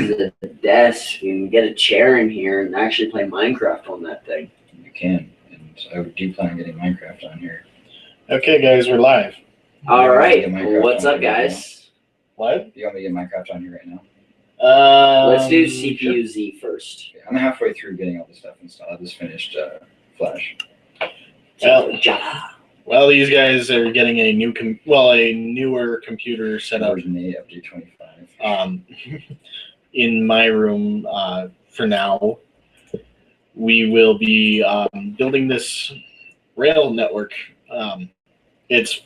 the desk and get a chair in here and actually play Minecraft on that thing. You can, and I do plan on getting Minecraft on here. Okay, guys, we're live. All right, what's up, guys? What? You want me to get Minecraft on here right now? Let's do CPU Z first. Yeah, I'm halfway through getting all the stuff installed. I just finished Flash. Well, these guys are getting a new, a newer computer set up. Version 8, update 25. In my room for now. We will be building this rail network. It's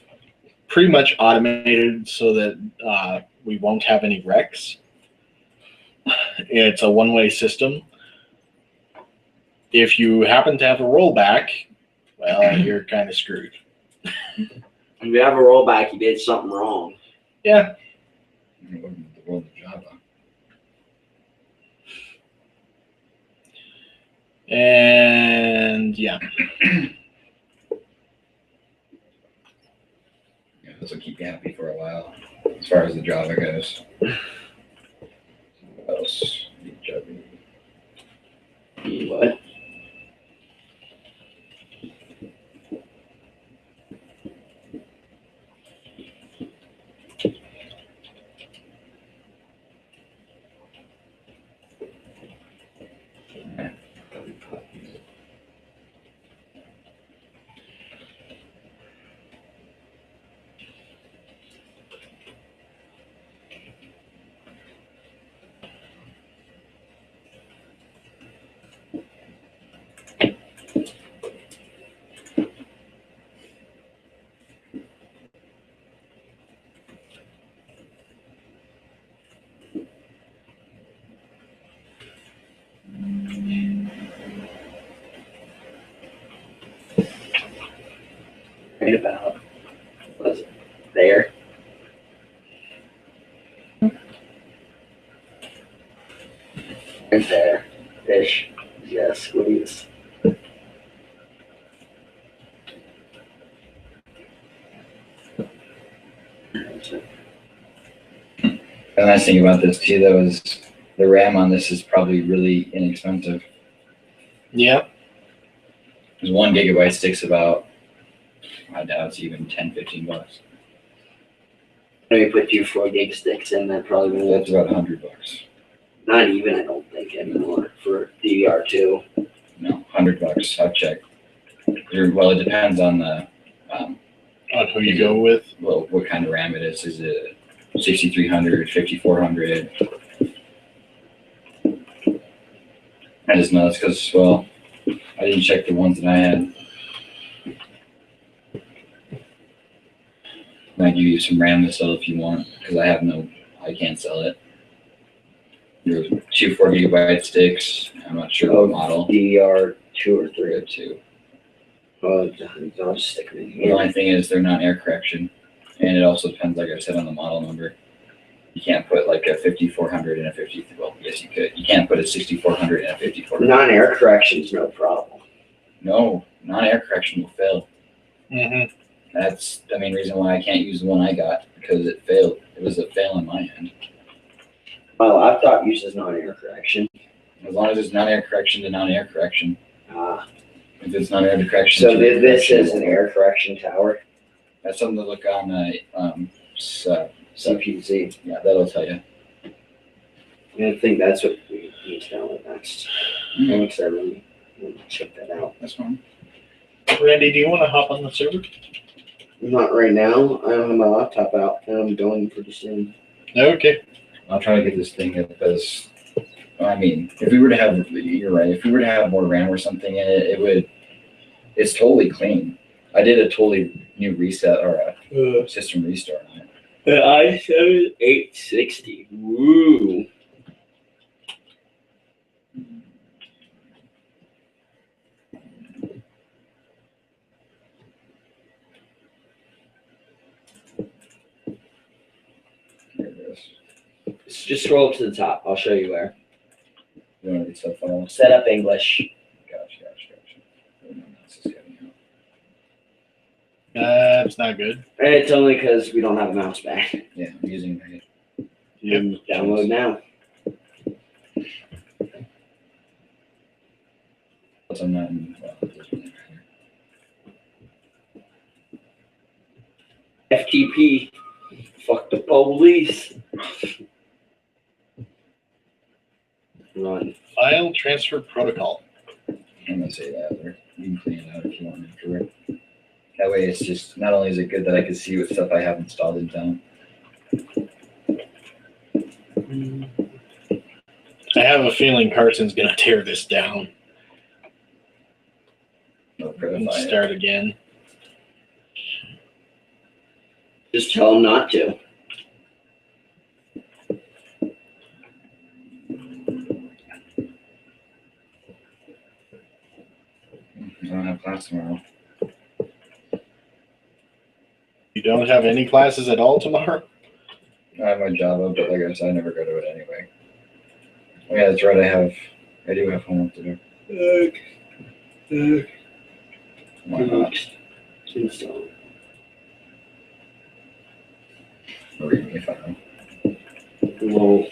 pretty much automated so that we won't have any wrecks. It's a one-way system. If you happen to have a rollback, well, you're kind of screwed. If you have a rollback, you did something wrong. Yeah. Welcome to the world of Java. And yeah. Yeah, this will keep you happy for a while, as far as the Java goes. What else? Java. What? Right about was it there? Right there. Fish. Yes, squeeze. The nice thing about this too, though, is the RAM on this is probably really inexpensive. Yeah. Because 1 gigabyte sticks about, I doubt it's even $10-15. Let me put 2 4 gig sticks in that probably. That's about $100. Not even, I don't think, anymore for DDR2. No, $100. I've checked. Well, it depends on the On who you go with. well, what kind of RAM it is. Is it 6300, 5400? I just know it's because, well, I didn't check the ones that I had. I give you some RAM to sell if you want, because I can't sell it. There's 2 4 gigabyte sticks. I'm not sure what model. DDR2 or 3. 2. Oh, I'll just stick them in The here. only thing is they're not air correction, and it also depends, like I said, on the model number. You can't put like a 5400 and a 50. Well, yes, you could. You can't put a 6400 and a 5400. Non-air correction's no problem. No, non-air correction will fail. Mm-hmm. That's the main reason why I can't use the one I got, because it failed. It was a fail on my end. My laptop uses non-air correction. As long as it's non-air correction to non-air correction. If it's non-air correction. So this is an air correction tower. That's something to look on CPZ. Yeah, that'll tell you. I think that's what we need to download next. Thanks, I really want to check that out. That's fine. Randy, do you want to hop on the server? Not right now. I don't have my laptop out, and I'm going pretty soon. Okay. I'll try to get this thing because, I mean, if we were to have, you're right, if we were to have more RAM or something in it, it's totally clean. I did a totally new reset or a system restart on it. The i7 860. Woo. There it is. Just scroll up to the top. I'll show you where. You want to get stuff on? Set up English. Gotcha. That's not good. It's only because we don't have a mouse pad. Yeah, I'm using Download now. Plus, I'm not in. Well, it doesn't really matter. FTP. Fuck the police. Run. File transfer protocol. I'm gonna say that. Or you can clean it out if you want afterward. That way, it's just not only is it good that I can see what stuff I have installed in town. I have a feeling Carson's gonna tear this down No and predify it. start again. Just tell him not to. I don't have class tomorrow. You don't have any classes at all tomorrow? I have my Java, but like I said, I never go to it anyway. Oh yeah, that's right. I do have homework to do. Why not? Install. Or read me a file. Well,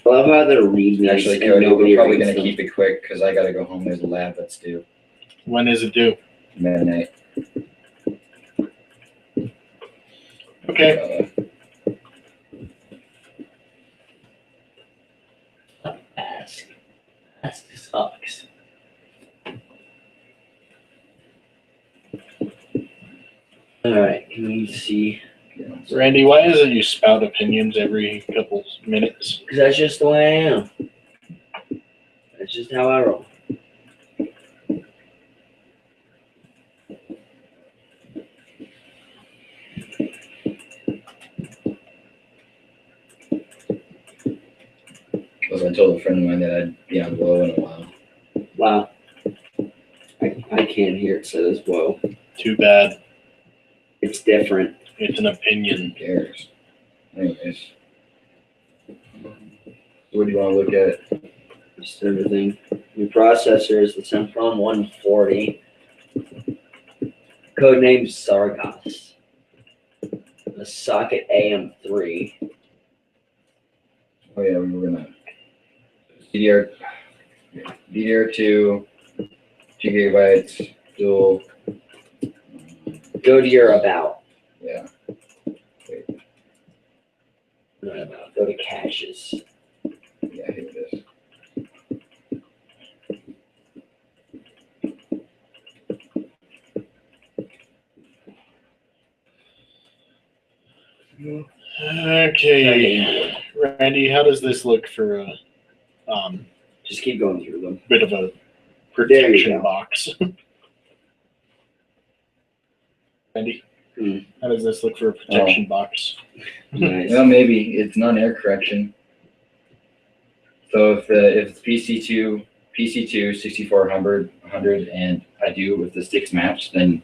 I love how they're reading these Actually, and Cody, nobody we're probably reads gonna them. keep it quick because I gotta go home. There's a lab that's due When is it due? midnight. Okay. Ask sucks. Alright, can we see? Randy, why is it you spout opinions every couple minutes? Because that's just the way I am. That's just how I roll. I told a friend of mine that I'd be on low in a while. Wow. I can't hear it said as well. Too bad. It's different. It's an opinion. Who cares? Anyways. What do you want to look at? Just everything. Your processor is the Sempron 140. Codename Sargas. The socket AM3. Oh yeah, we were gonna DDR2, 2 gigabytes, dual. Go to your about. Yeah. Not about. Go to caches. Yeah, here it is. Okay. Randy, how does this look for a Just keep going through them. bit of a There you protection go. box? Randy, Hmm. how does this look for a protection box? Nice. Well, maybe it's non-air correction. So if it's PC2 6400 and I do it with the 6 match, then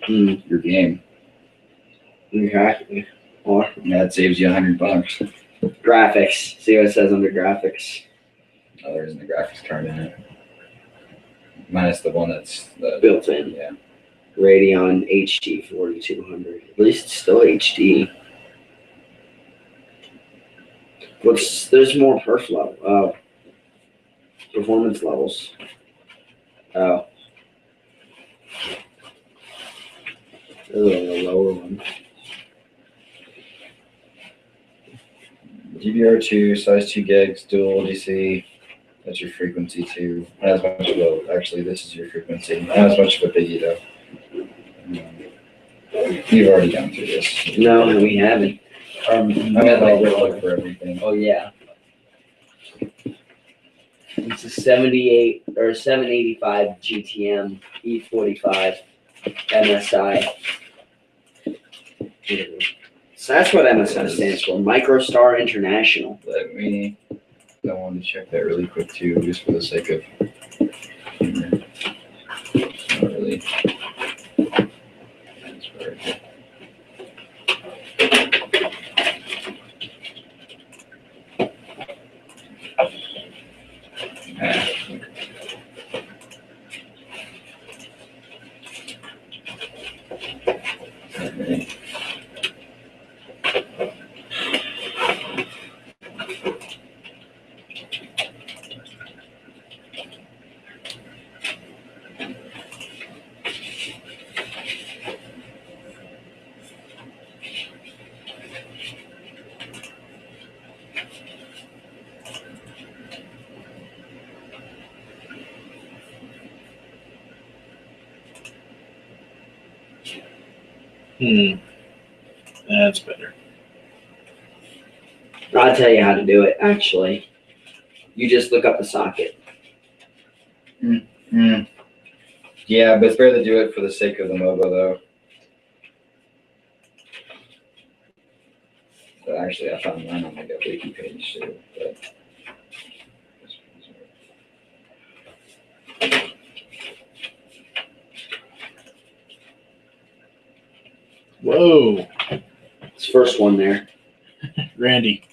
your game. Okay. Or That saves you $100. graphics. See what it says under graphics. Oh, there isn't a graphics card in it. Minus the one that's the Built in. yeah. Radeon HD 4200. At least it's still HD. There's more perf level. Performance levels. Oh. The lower one. DDR2, size 2 gigs, dual DC. That's your frequency too. Not as much of a, actually, this is your frequency. Not as much of a biggie though. You've already gone through this. No, we haven't. I meant like look for everything. Oh yeah. It's a 78 or 785 GTM E45 MSI. So that's what MSI stands for, MicroStar International. I wanted to check that really quick too, just for the sake of. Not really. That's right. That's better. I'll tell you how to do it, actually. You just look up the socket. Yeah, but it's better to do it for the sake of the MOBA, though. But actually, I found mine on like a wiki page too. But Whoa, It's first one there. Randy.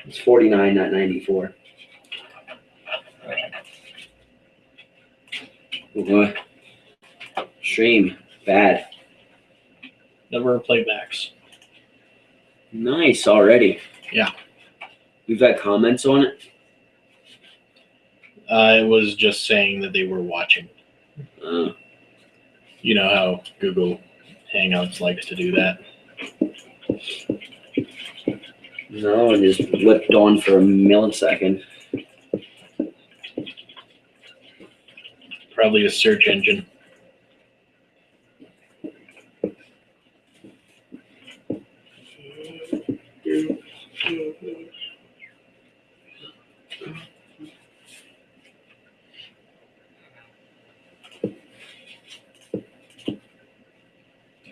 It's 49, not 94. What? Stream. Bad. Never playbacks. Nice already. Yeah. We've got comments on it. I was just saying that they were watching. Uh, You know how Google Hangouts likes to do that. no, it just flipped on for a millisecond. Probably a search engine.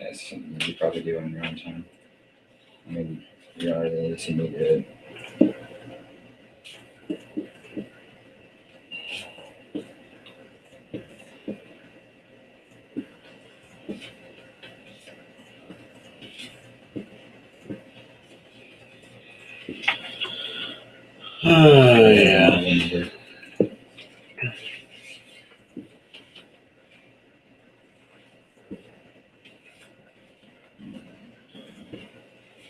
that's something you probably do in your own time. I mean, you already see me do it. Oh, yeah.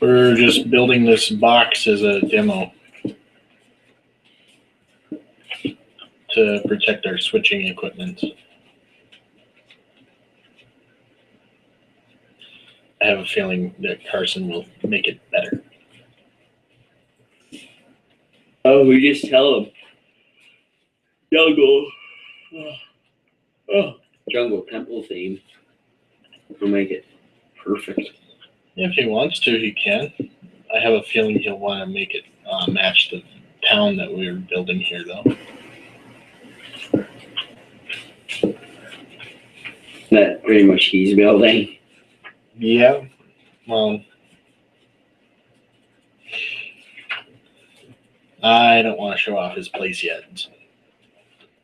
We're just building this box as a demo to protect our switching equipment. I have a feeling that Carson will make it better. Oh, we just tell him. Jungle. Oh. Jungle temple theme. We'll make it perfect. If he wants to, he can. I have a feeling he'll want to make it match the town that we're building here, though. That pretty much he's building. Yeah. Well, I don't want to show off his place yet.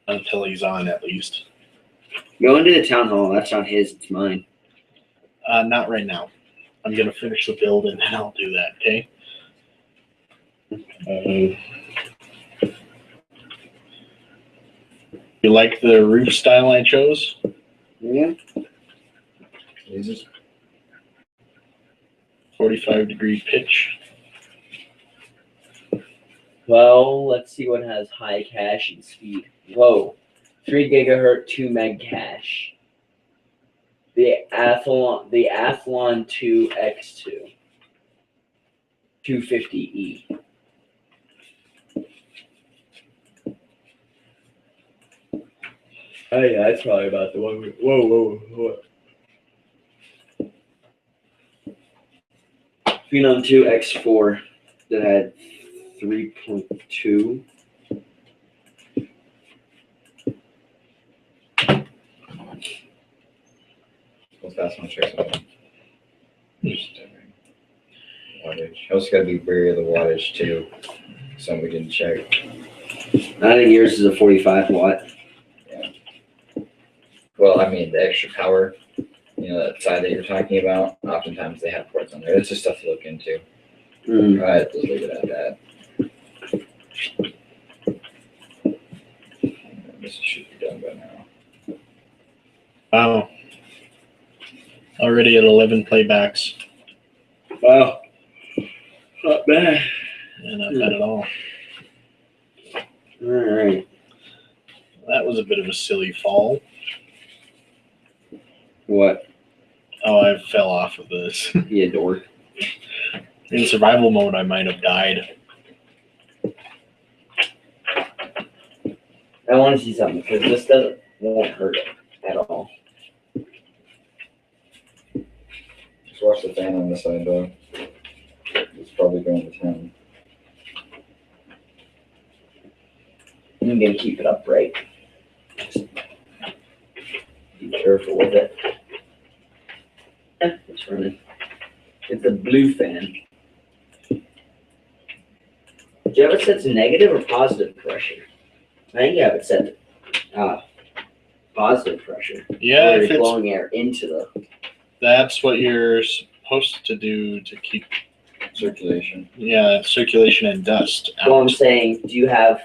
Until he's on, at least. Go into the town hall. That's not his, it's mine. Not right now. I'm going to finish the build and then I'll do that, okay? You like the roof style I chose? Yeah. Jesus. 45-degree pitch. Well, let's see what has high cache and speed. Whoa. 3 gigahertz, 2 meg cache. The Athlon 2X2. 250E. Oh yeah, that's probably about the one. Whoa. Phenom 2X4 that had 3.2. Let's pass on check something. Wattage. Also got to be wary of the wattage too. Some we didn't check. I think yours is a 45 watt. Well, I mean the extra power, that side that you're talking about. Oftentimes they have ports on there. It's just stuff to look into. Mm. All right, let's leave it at that. This should be done by now. Wow. Already at 11 playbacks. Wow. Not bad. And not bad at all. All right. That was a bit of a silly fall. What? Oh, I fell off of this. You dork. In survival mode, I might have died. I want to see something because this won't hurt it at all. fan on the side though. It's probably going to 10. I'm gonna keep it upright. Be careful with it. Yeah, it's running. It's a blue fan. Do you have it set to negative or positive pressure? I think you have it set to positive pressure. Yeah, Where if you're it's, blowing air into the. that's what you're supposed to do to keep Circulation. circulation and dust out. Well, I'm saying, do you have?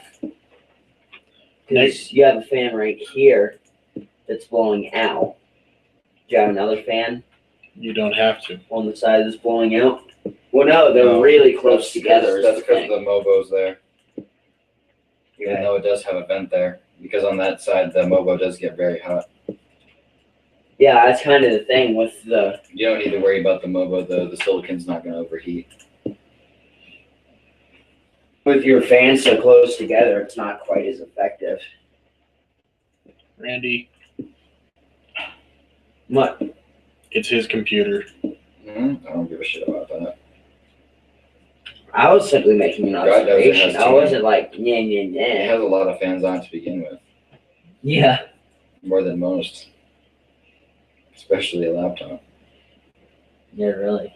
Because you have a fan right here that's blowing out. Do you have another fan You don't have to. on the side that's blowing out? Well, no, they're No, really close together. That's is the because thing. the Mobo's there. Even Okay. though it does have a vent there. Because on that side, the Mobo does get very hot. Yeah, that's kind of the thing with the. You don't need to worry about the Mobo, though. The silicon's not going to overheat. With your fans so close together, it's not quite as effective. Randy, What? it's his computer. I don't give a shit about that. I was simply making an God knows it observation. has I too wasn't like, yeah. It has a lot of fans on to begin with. Yeah. More than most. Especially a laptop. Yeah, really.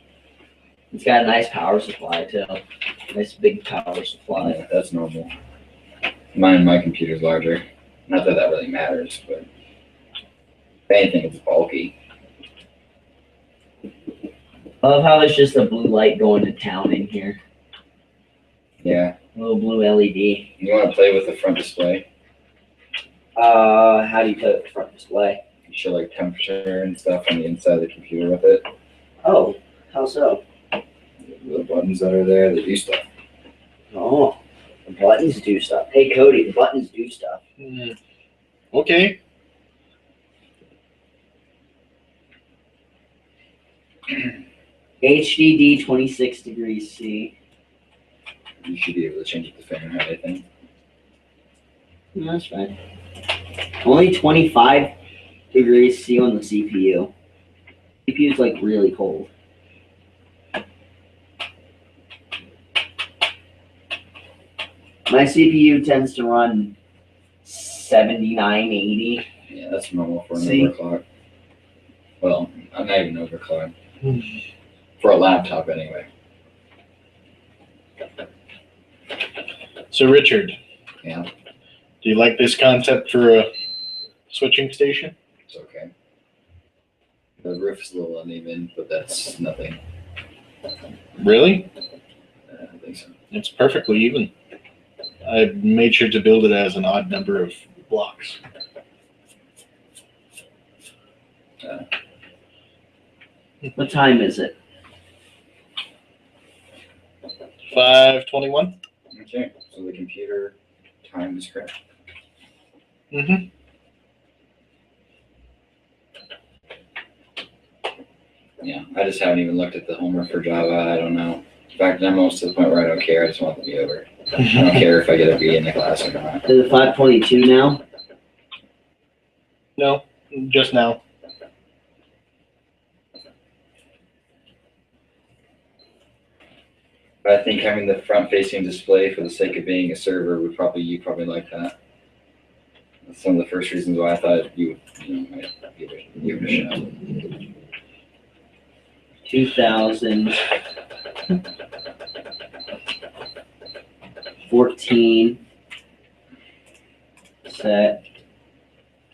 It's got a nice power supply, too. Nice big power supply. Yeah, that's normal. My computer's larger. Not that that really matters, but if anything, it's bulky. I love how there's just a blue light going to town in here. Yeah. A little blue LED. You want to play with the front display? How do you put it front display? You show like temperature and stuff on the inside of the computer with it. Oh, how so? The buttons that are there, they do stuff. Oh, the buttons do stuff. Hey, Cody, the buttons do stuff. Okay. HDD 26 degrees C. You should be able to change up the Fahrenheit, I think. No, that's fine. Only 25 degrees C on the CPU. CPU is like really cold. My CPU tends to run 79, 80. Yeah, that's normal for an See? overclock. Well, I'm not even overclock. For a laptop, anyway. So, Richard, Yeah, do you like this concept for a switching station? it's okay. The roof is a little uneven, but that's nothing. Really? I don't think so. It's perfectly even. I made sure to build it as an odd number of blocks. What time is it? 5:21. Okay, so the computer time is correct. Mm-hmm. Yeah, I just haven't even looked at the homework for Java. I don't know. In fact, I'm almost to the point where I don't care. I just want it to be over. I don't care if I get a B in the class or not. Is it 5:22 now? No, just now. But I think having the front-facing display for the sake of being a server would you probably like that. That's some of the first reasons why I thought you might give it a shot. 2014 set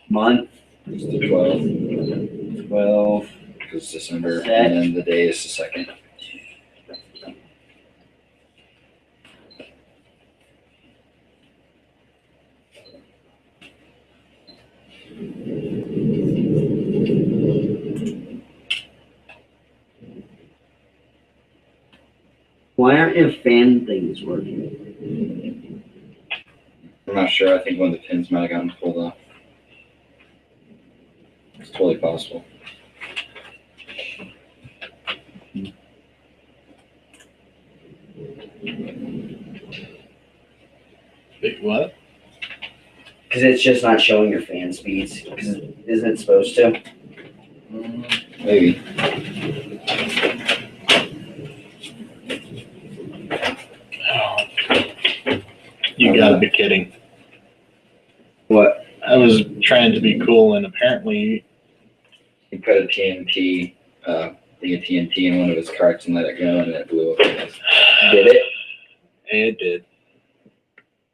month It's the 12th 12 because it's December, Set. and then the day is the 2nd. Why aren't your fan things working? I'm not sure. I think one of the pins might have gotten pulled off. It's totally possible. Wait, what? Because it's just not showing your fan speeds. Because isn't it supposed to? Maybe. You gotta be kidding. What? I was trying to be cool, and apparently, He put a TNT, thing of TNT in one of his carts and let it go, and it blew up. Did it? it did.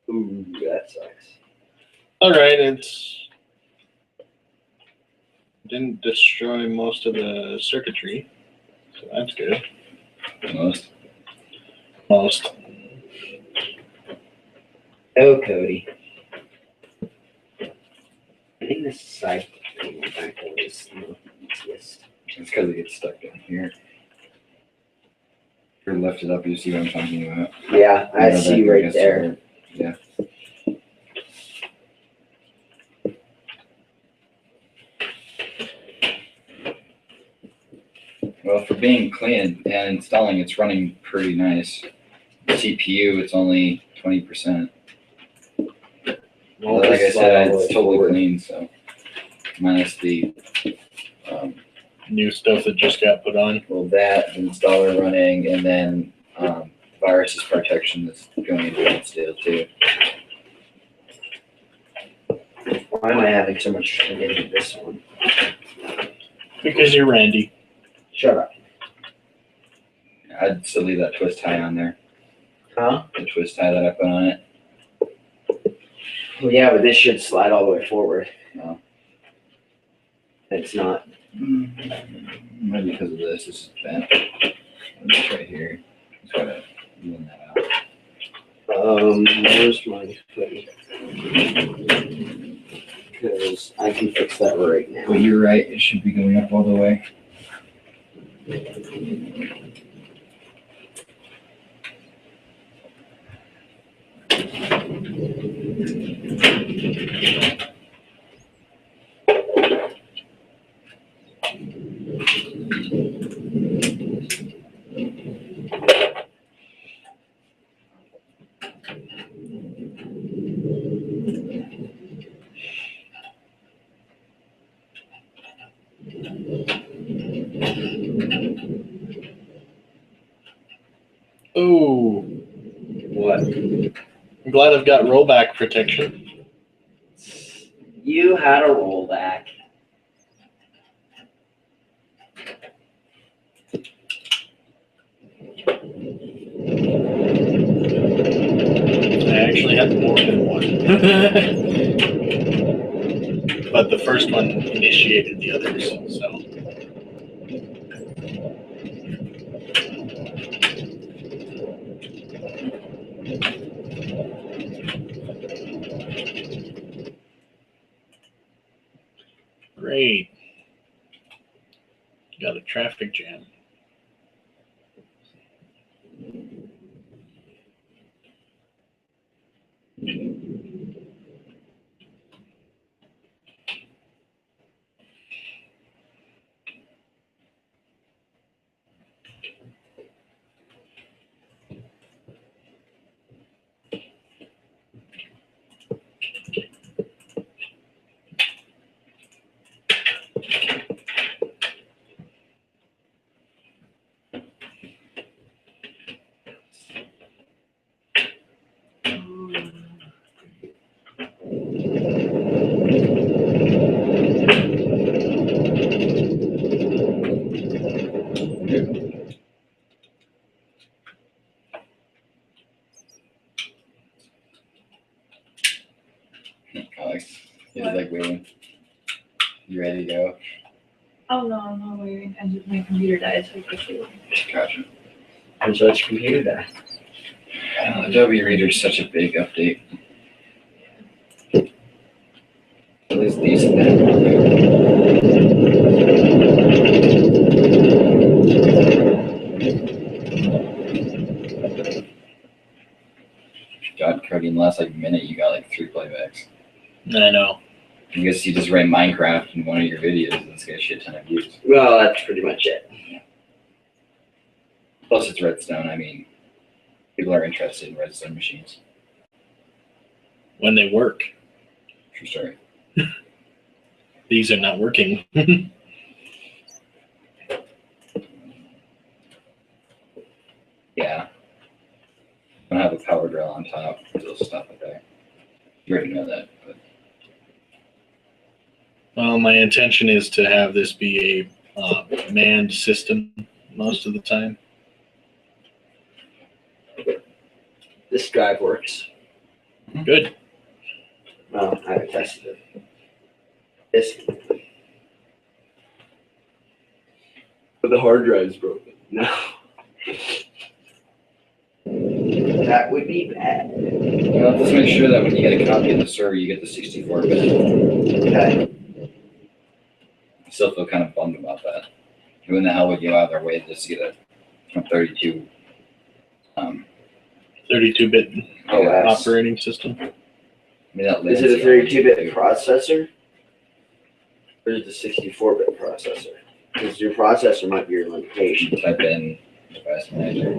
Ooh, that sucks. All right, it's didn't destroy most of the circuitry, so that's good. Most. Most. Oh, Cody. I think this side thing back there is the easiest. It's because it gets stuck down here. If you lift it up, you see what I'm talking about. Yeah, I Yeah, see that right gets there. hard. Yeah. Well, for being clean and installing, it's running pretty nice. The CPU, it's only 20%. Well, Like I this said, slide it's totally forward. clean, so minus the New stuff that just got put on. well, that the installer running, and then viruses protection is going into that still too. Why am I having so much trouble getting this one? Because you're Randy. Shut up. I'd still leave that twist tie on there. Huh? The twist tie that I put on it. Well, yeah, but this should slide all the way forward. No. It's not. Maybe because of this. This is bent. It's right here. Just gotta even that out. Where's my hoodie? Because I can fix that right now. But you're right. It should be going up all the way. Oh, What? I'm glad I've got rollback protection. You had a rollback. I actually had more than one. But the first one initiated the others, so. Great. Got a traffic jam. Alex, is it like waiting? You ready to go? Oh no, I'm not waiting. My computer died, so I quickly. Gotcha. And so it's computer die. Adobe Reader is such a big update. At least decent. God, Cody, in the last minute, you got 3 playbacks. I know. I guess you just ran Minecraft in one of your videos and it's got a shit ton of views. Well, that's pretty much it. Plus, it's Redstone. I mean, people are interested in Redstone machines. When they work. True story. These are not working. Yeah. I'm gonna have a power drill on top. It'll stop it. You already know that, but Well, my intention is to have this be a manned system most of the time. This drive works. Good. Well, I haven't tested it. This. But the hard drive's broken. No. That would be bad. well, let's make sure that when you get a copy of the server, you get the 64-bit. Okay. I still feel kind of bummed about that. Who in the hell would go out of their way just to get it from 32? 32-bit OS. operating system. I mean, that Is it a latency 32-bit processor? Or is it a 64-bit processor? Because your processor might be your limitation. You type in device manager.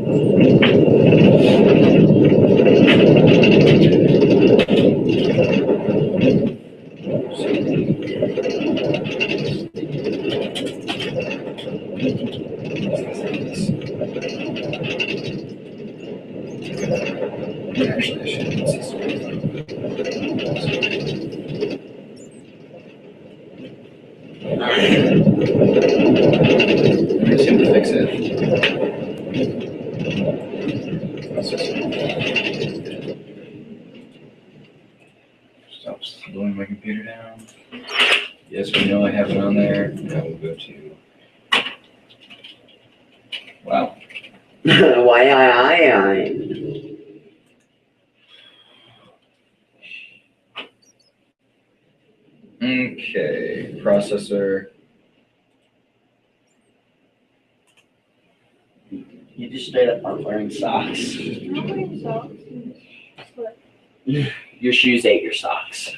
Actually, I should see some. I assume to fix it. Stop slowing my computer down. Yes, we know I have it on there. Now we'll go to. Wow. Why I. Okay, processor. You just straight up aren't wearing socks. I'm not wearing socks. But Your shoes ate your socks.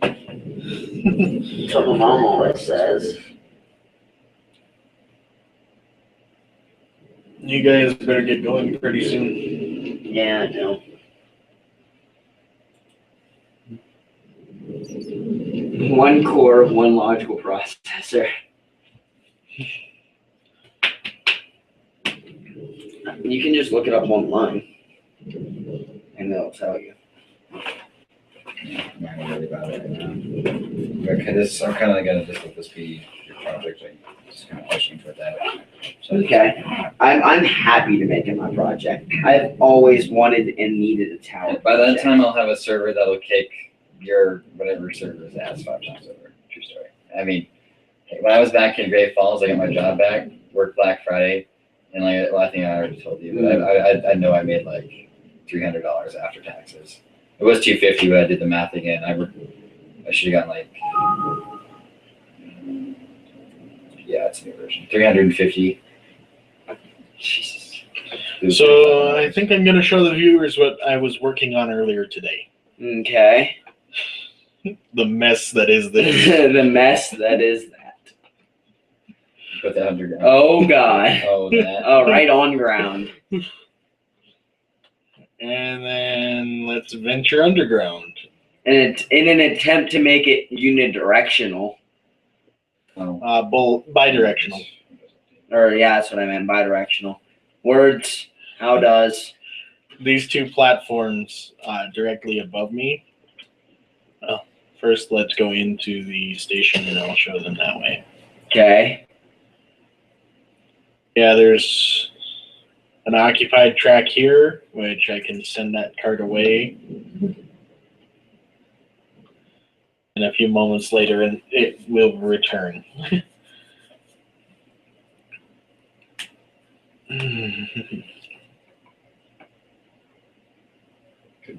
That's what my mom always says. You guys better get going pretty soon. Yeah, I know. One core, one logical processor. You can just look it up online, and they'll tell you. I'm not gonna worry about it right now. Okay, I'm kind of gonna just let this be your project. Like, just kind of pushing for that. So, Okay, I'm happy to make it my project. I've always wanted and needed a tower. By that project. time, I'll have a server that'll kick your whatever server is ass 5 times over. True story. I mean, when I was back in Great Falls, I got my job back, worked Black Friday, and like, well, I think I already told you, but I know I made like $300 after taxes. It was $250, but I did the math again. I should have gotten like, yeah, it's a new version, 350. Jesus. So I think I'm going to show the viewers what I was working on earlier today. Okay. The mess that is this. The mess that is that. Put that underground. Oh God. Oh, that. Oh, right on ground. And then let's venture underground. And it's in an attempt to make it unidirectional. Oh. Bidirectional. Or yeah, that's what I meant, bidirectional. Words, how does. These two platforms directly above me. Well, first let's go into the station and I'll show them that way. Okay. Yeah, there's an occupied track here, which I can send that cart away. And a few moments later, and it will return.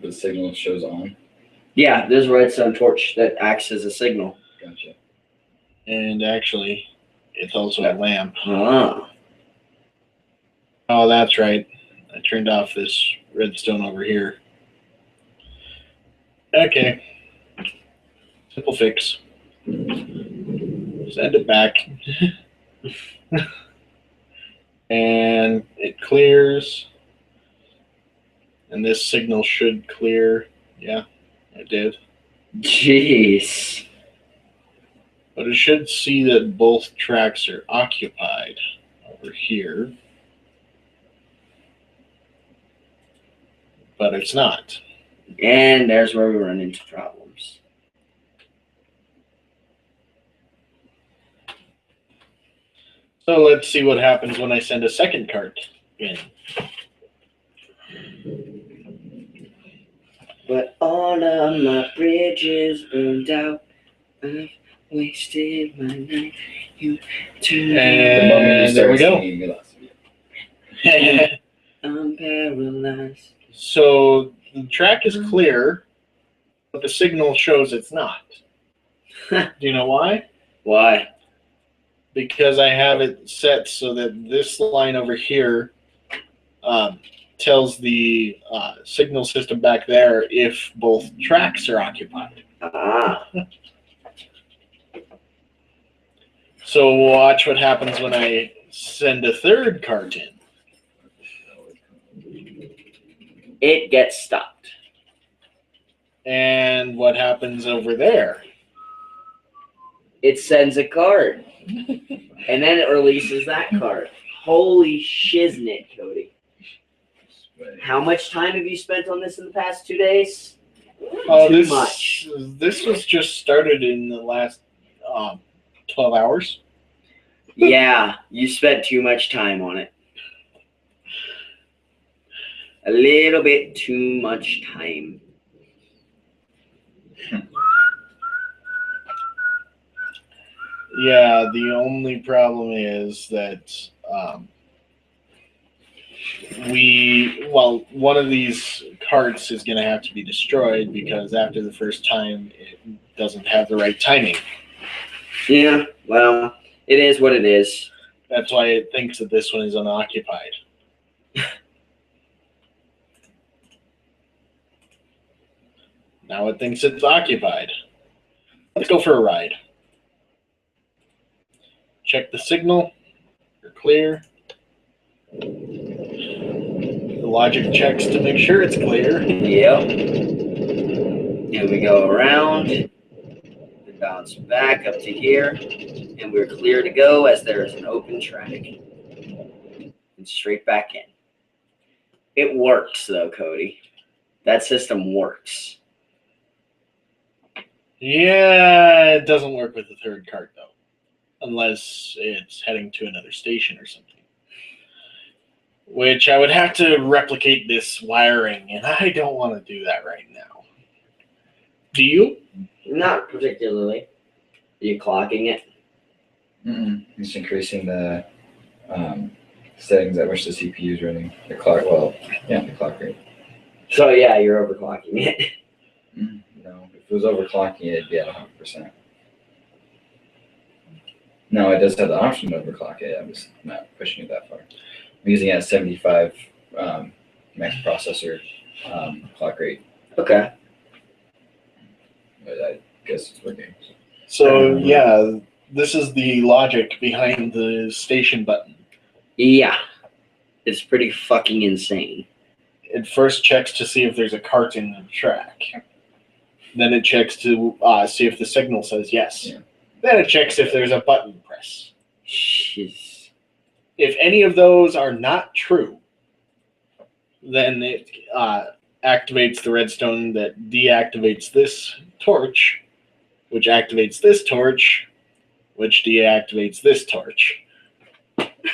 The signal shows on. Yeah, there's a redstone torch that acts as a signal. Gotcha. And actually, it's also a lamp. Ah. Oh, that's right. I turned off this redstone over here. Okay. Simple fix. Send it back. And it clears. And this signal should clear. Yeah, it did. Jeez. But it should see that both tracks are occupied over here. But it's not. And there's where we run into problems. So let's see what happens when I send a second cart in. But all of my bridges burned out. I've wasted my night. You turn The moment you And there we start go. singing, we lost you. I'm paralyzed. So the track is clear, but the signal shows it's not. Do you know why? Why? Because I have it set so that this line over here tells the signal system back there if both tracks are occupied. Ah. So watch what happens when I send a third cart in. It gets stopped. And what happens over there? It sends a card. And then it releases that card. Holy shiznit, Cody. How much time have you spent on this in the past 2 days? Too much. This was just started in the last 12 hours. Yeah, you spent too much time on it. A little bit too much time. Yeah, the only problem is that one of these carts is going to have to be destroyed because after the first time, it doesn't have the right timing. Yeah, well, it is what it is. That's why it thinks that this one is unoccupied. Now it thinks it's occupied. Let's go for a ride. Check the signal. You're clear. The logic checks to make sure it's clear. Yep. And we go around. We bounce back up to here. And we're clear to go as there is an open track. And straight back in. It works, though, Cody. That system works. Yeah, it doesn't work with the third cart, though. Unless it's heading to another station or something. Which I would have to replicate this wiring, and I don't want to do that right now. Do you? Not particularly. Are you clocking it? Just increasing the settings at which the CPU is running. The clock, the clock rate. So, yeah, you're overclocking it. No, if it was overclocking it, it'd be at 100%. No, it does have the option to overclock it. I'm just not pushing it that far. I'm using it at 75 max processor clock rate. Okay. But I guess it's working. So, yeah, this is the logic behind the station button. Yeah. It's pretty fucking insane. It first checks to see if there's a cart in the track. Then it checks to see if the signal says yes. Yeah. Then it checks if there's a button press. Jeez. If any of those are not true, then it activates the redstone that deactivates this torch, which activates this torch, which deactivates this torch.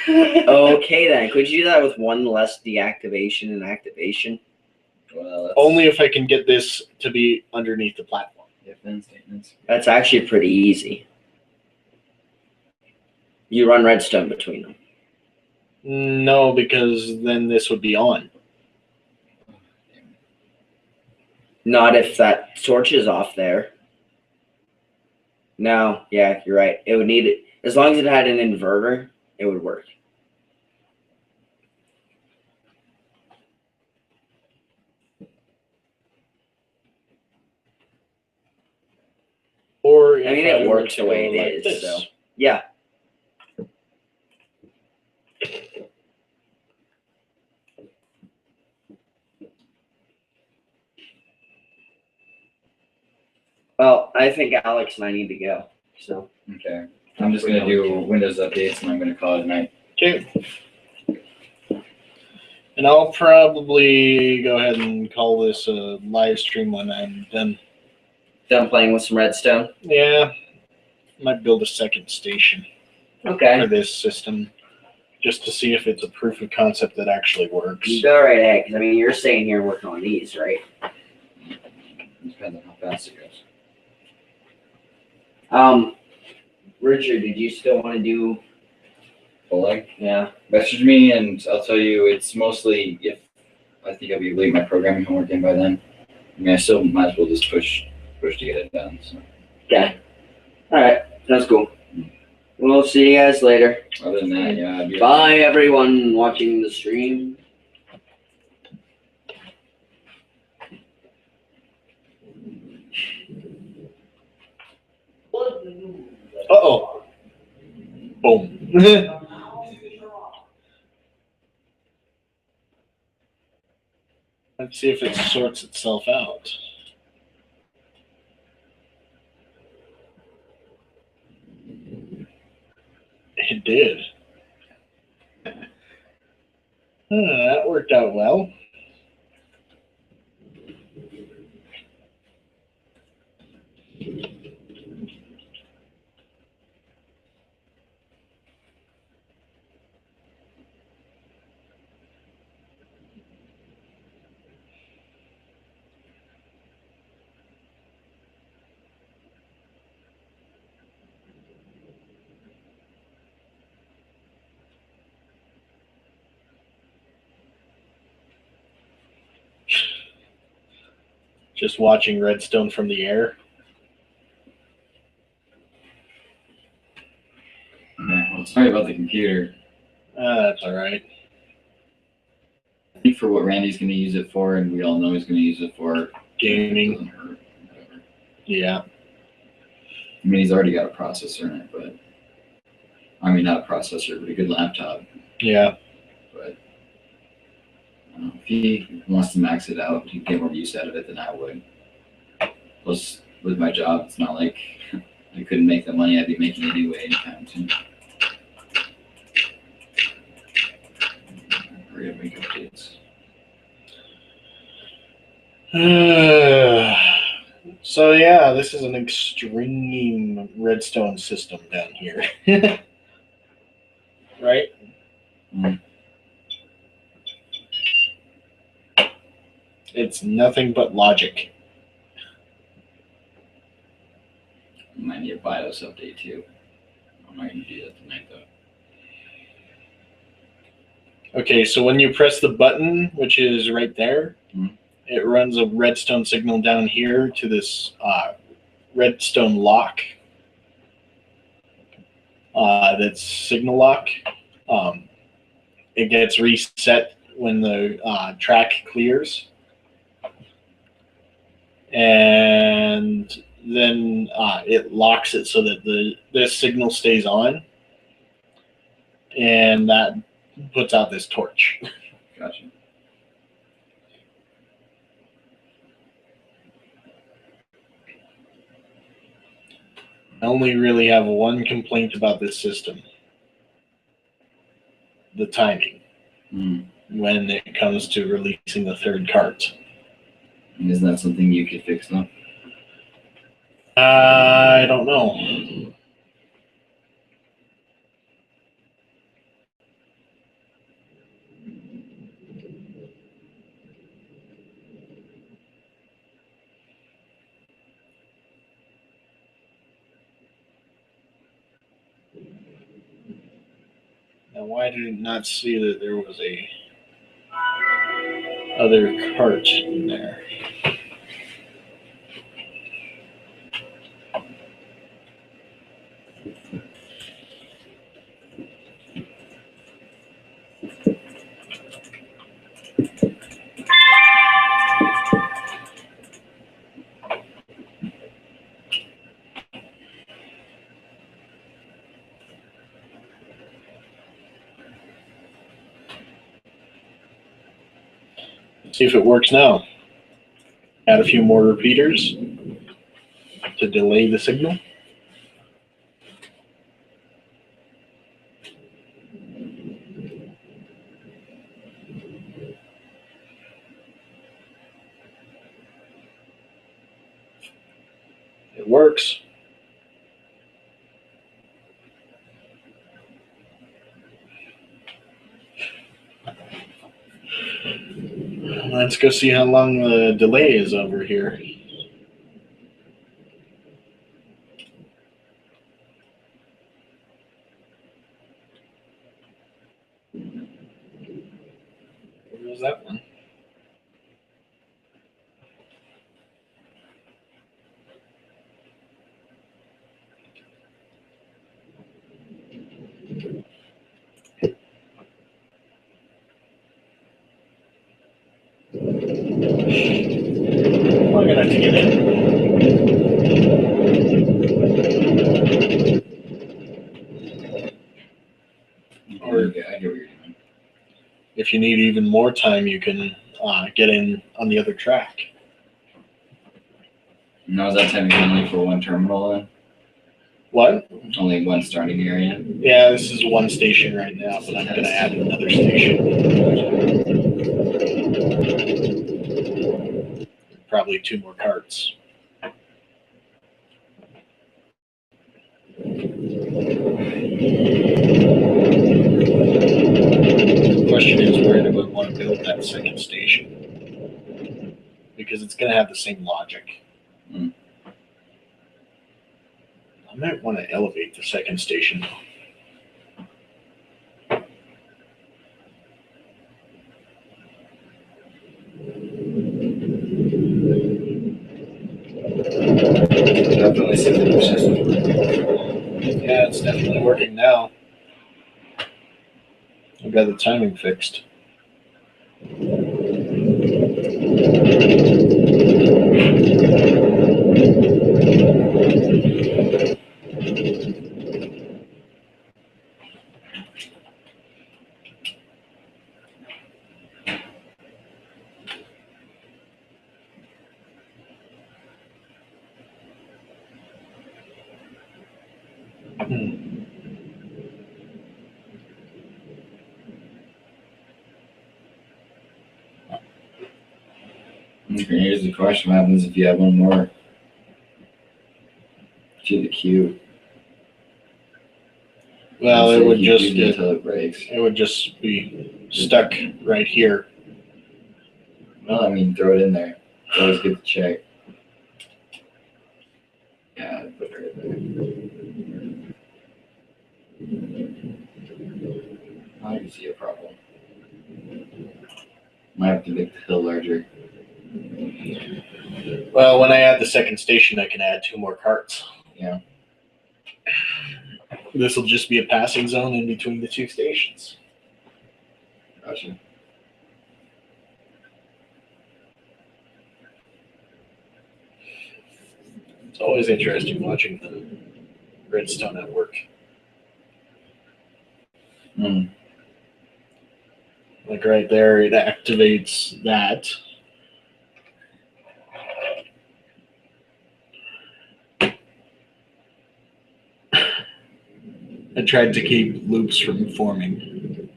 Okay, then. Could you do that with one less deactivation and activation? Well, Only if I can get this to be underneath the platform. if then statements. That's actually pretty easy. You run redstone between them. No, because then this would be on. Not if that torch is off there. No, yeah, you're right. It would need it. As long as it had an inverter, it would work. Or I if mean, it were works to the way go it like is. this. So, yeah. Well, I think Alex and I need to go. So. Okay. I'm just going to do Windows updates and I'm going to call it a night. Okay. And I'll probably go ahead and call this a live stream when I'm done. Done playing with some redstone. Yeah, might build a second station Okay. for this system just to see if it's a proof of concept that actually works. You go right ahead, because I mean, you're staying here working on these, right? Depends on how fast it goes. Richard, did you still want to do? Bowling? Yeah. Message me and I'll tell you. It's mostly if I think I'll be late my programming homework in by then. I mean, I still might as well just push to get it done. So. Okay. All right. That's cool. We'll see you guys later. Other than that, yeah. Bye, everyone watching the stream. Uh-oh. Boom. Let's see if it sorts itself out. It did. That worked out well. Just watching Redstone from the air. Yeah, well, sorry about the computer. That's all right. I think for what Randy's going to use it for, and we all know he's going to use it for, Gaming. it doesn't hurt. Whatever. Yeah. I mean, he's already got a processor in it, but I mean, not a processor, but a good laptop. Yeah. But if he wants to max it out to get more use out of it than I would. Plus, with my job, it's not like I couldn't make the money I'd be making anyway anytime soon. Hurry up, make updates. So yeah, this is an extreme redstone system down here. Right? Mm. It's nothing but logic. Might need a BIOS update too. I'm not going to do that tonight though. Okay, so when you press the button, which is right there, Mhm. it runs a redstone signal down here to this redstone lock. That's signal lock. It gets reset when the track clears. And then it locks it so that this signal stays on. And that puts out this torch. Gotcha. I only really have one complaint about this system. The timing. Mm. When it comes to releasing the third cart. And isn't that something you could fix though? I don't know. Now, why did it not see that there was a other cart in there? See if it works now. Add a few more repeaters to delay the signal. It works. Let's go see how long the delay is over here. What was that one? I'm gonna have to get in. Or I get what you're doing. if you need even more time, you can get in on the other track. Now is that technically only for one terminal then? What? Only one starting area? Yeah, this is one station right now, but I'm gonna add another station. Probably 2 more carts. The question is, where do we want to build that second station? Because it's going to have the same logic. Mm. I might want to elevate the second station. Definitely seems like it's just Yeah, it's definitely working now. I've got the timing fixed. Okay, here's the question: what happens if you have one more to the queue? Well, So it you would keep just using it until it breaks. it would just be stuck right here. Well, I mean, throw it in there. It's always good to check. Yeah, I'd put it right there. I can see a problem. Might have to make the hill larger. Well, when I add the second station, I can add 2 more carts. Yeah. This will just be a passing zone in between the 2 stations. Gotcha. It's always interesting watching the Redstone at work. Mm. Like right there, it activates that. I tried to keep loops from forming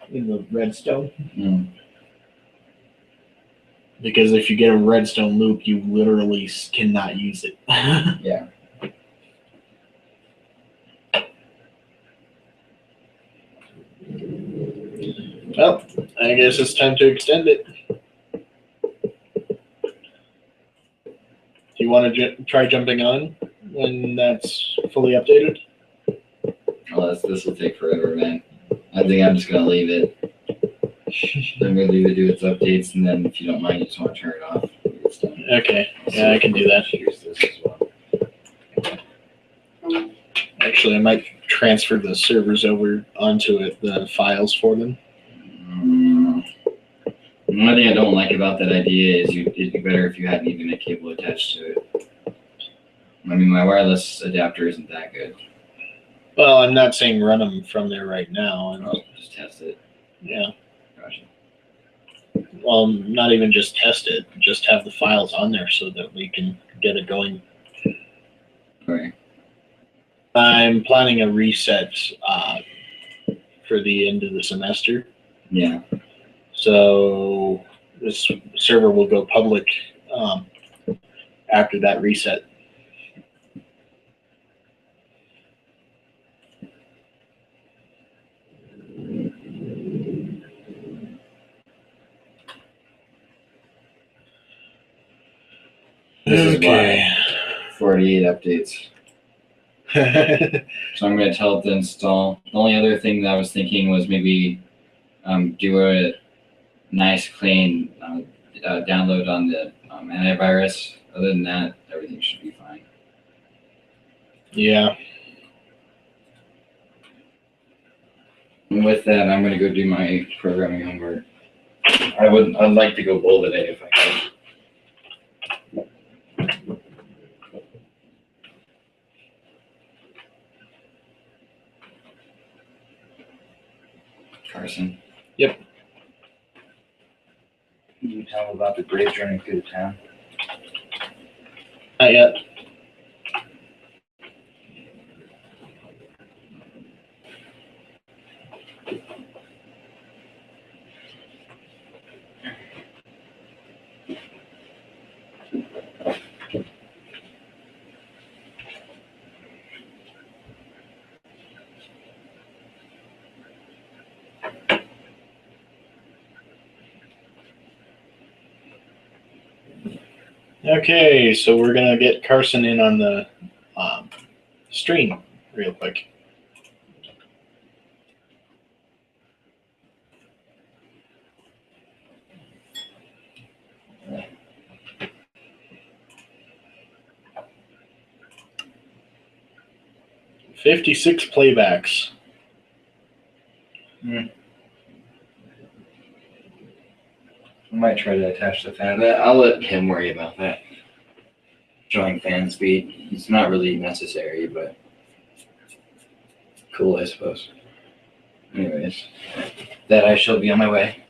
in the redstone. Mm. Because if you get a redstone loop, you literally cannot use it. Yeah. Well, I guess it's time to extend it. Do you want to try jumping on when that's fully updated? Well, this will take forever, man. I think I'm just gonna leave it. I'm gonna leave it do its updates, and then if you don't mind, you just want to turn it off. It's done. Okay, yeah, I can do that. Here's this as well. Actually, I might transfer the servers over onto it, the files for them. One thing I don't like about that idea is it'd be better if you had an Ethernet cable attached to it. I mean, my wireless adapter isn't that good. Well, I'm not saying run them from there right now. And, I'll just test it. yeah. Gotcha. Well, not even just test it, just have the files on there so that we can get it going. Okay. I'm planning a reset for the end of the semester. Yeah. So this server will go public after that reset. This is Okay. why 48 updates. So I'm going to tell it to install. The only other thing that I was thinking was maybe do a nice, clean download on the antivirus. Other than that, everything should be fine. Yeah. And with that, I'm going to go do my programming homework. I'd like to go bowl today if I could. Carson. Yep. Can you tell them about the grave journey through the town? Not yet. Okay, so we're gonna get Carson in on the stream real quick. "56 playbacks." I might try to attach the fan. I'll let him worry about that. Showing fan speed. It's not really necessary, but cool, I suppose. Anyways, that I shall be on my way.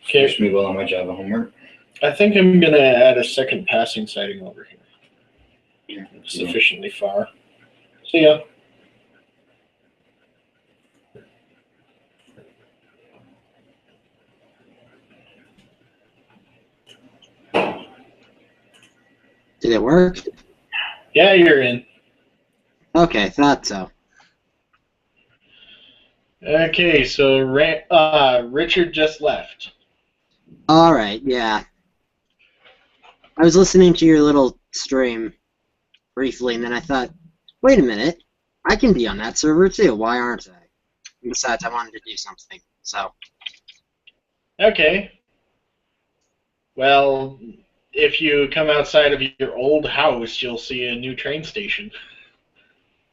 Okay, Wish me well on my Java homework. I think I'm gonna add a second passing sighting over here. Yeah. Sufficiently far. See ya. Did it work? Yeah, you're in. Okay, thought so. Okay, so Richard just left. All right, yeah. I was listening to your little stream briefly, and then I thought, wait a minute, I can be on that server too. Why aren't I? And besides, I wanted to do something, so. Okay. Well, if you come outside of your old house, you'll see a new train station.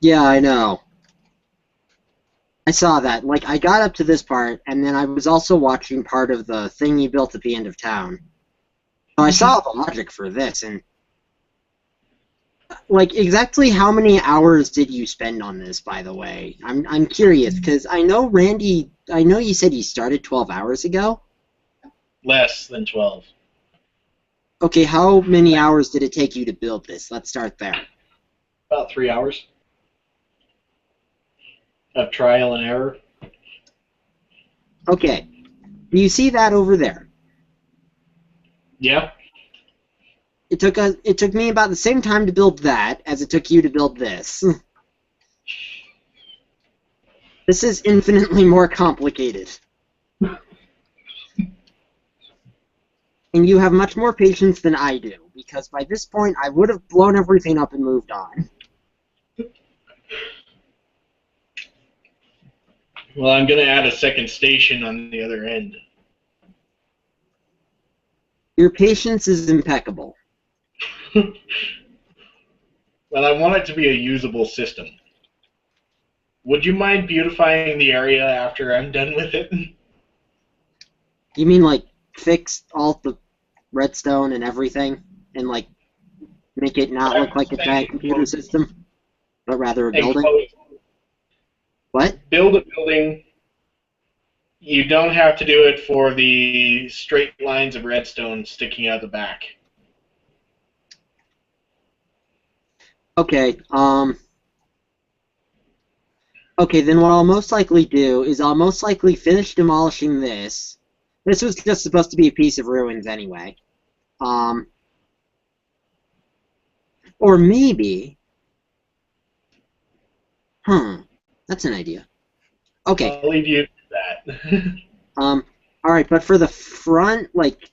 Yeah, I know. I saw that. Like, I got up to this part, and then I was also watching part of the thing you built at the end of town. So I saw the logic for this, and like, exactly how many hours did you spend on this, by the way? I'm curious, because I know Randy, I know you said you started 12 hours ago. Less than 12. Okay, how many hours did it take you to build this? Let's start there. About 3 hours of trial and error. Okay, do you see that over there? Yeah. It took me about the same time to build that as it took you to build this. This is infinitely more complicated. And you have much more patience than I do, because by this point I would have blown everything up and moved on. Well, I'm going to add a second station on the other end. Your patience is impeccable. Well, I want it to be a usable system. Would you mind beautifying the area after I'm done with it? You mean like fix all the redstone and everything, and like make it not look like a giant computer system, but rather a building? What? Build a building. You don't have to do it for the straight lines of redstone sticking out the back. Okay, okay, then what I'll most likely do is I'll most likely finish demolishing this. This was just supposed to be a piece of ruins anyway. Or maybe... That's an idea. Okay. I'll leave you to that. Alright, but for the front, like,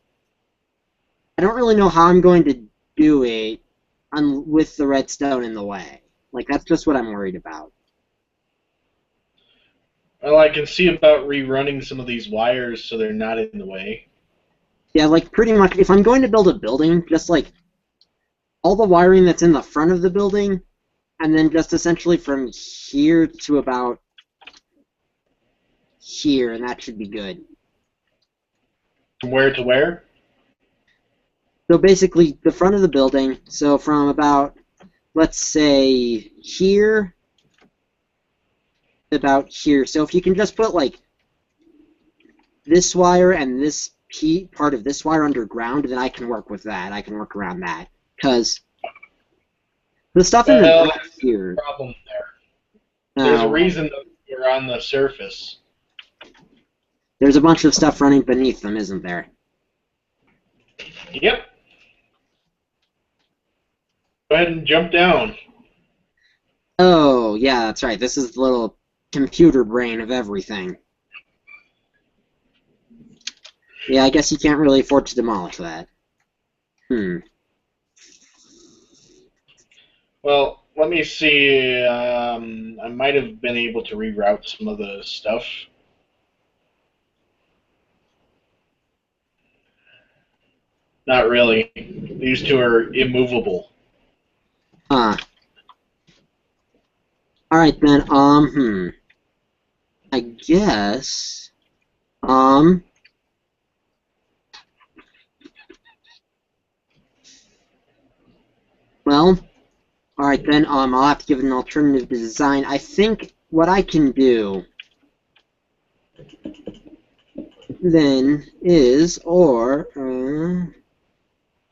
I don't really know how I'm going to do it with the redstone in the way. Like, that's just what I'm worried about. Well, I can see about rerunning some of these wires so they're not in the way. Yeah, like, pretty much, if I'm going to build a building, just, like, all the wiring that's in the front of the building, and then just essentially from here to about here, and that should be good. From where to where? So basically, the front of the building, so from about, let's say, here to about here. So if you can just put, like, this wire and this part of this wire underground, then I can work with that. I can work around that. Because the stuff in the back here... Problem there. There's a reason they're on the surface. There's a bunch of stuff running beneath them, isn't there? Yep. Go ahead and jump down. Oh, yeah, that's right. This is the little computer brain of everything. Yeah, I guess you can't really afford to demolish that. Well, let me see. I might have been able to reroute some of the stuff. Not really. These two are immovable. Alright then, I guess, well, alright then, I'll have to give it an alternative design. I think what I can do then is,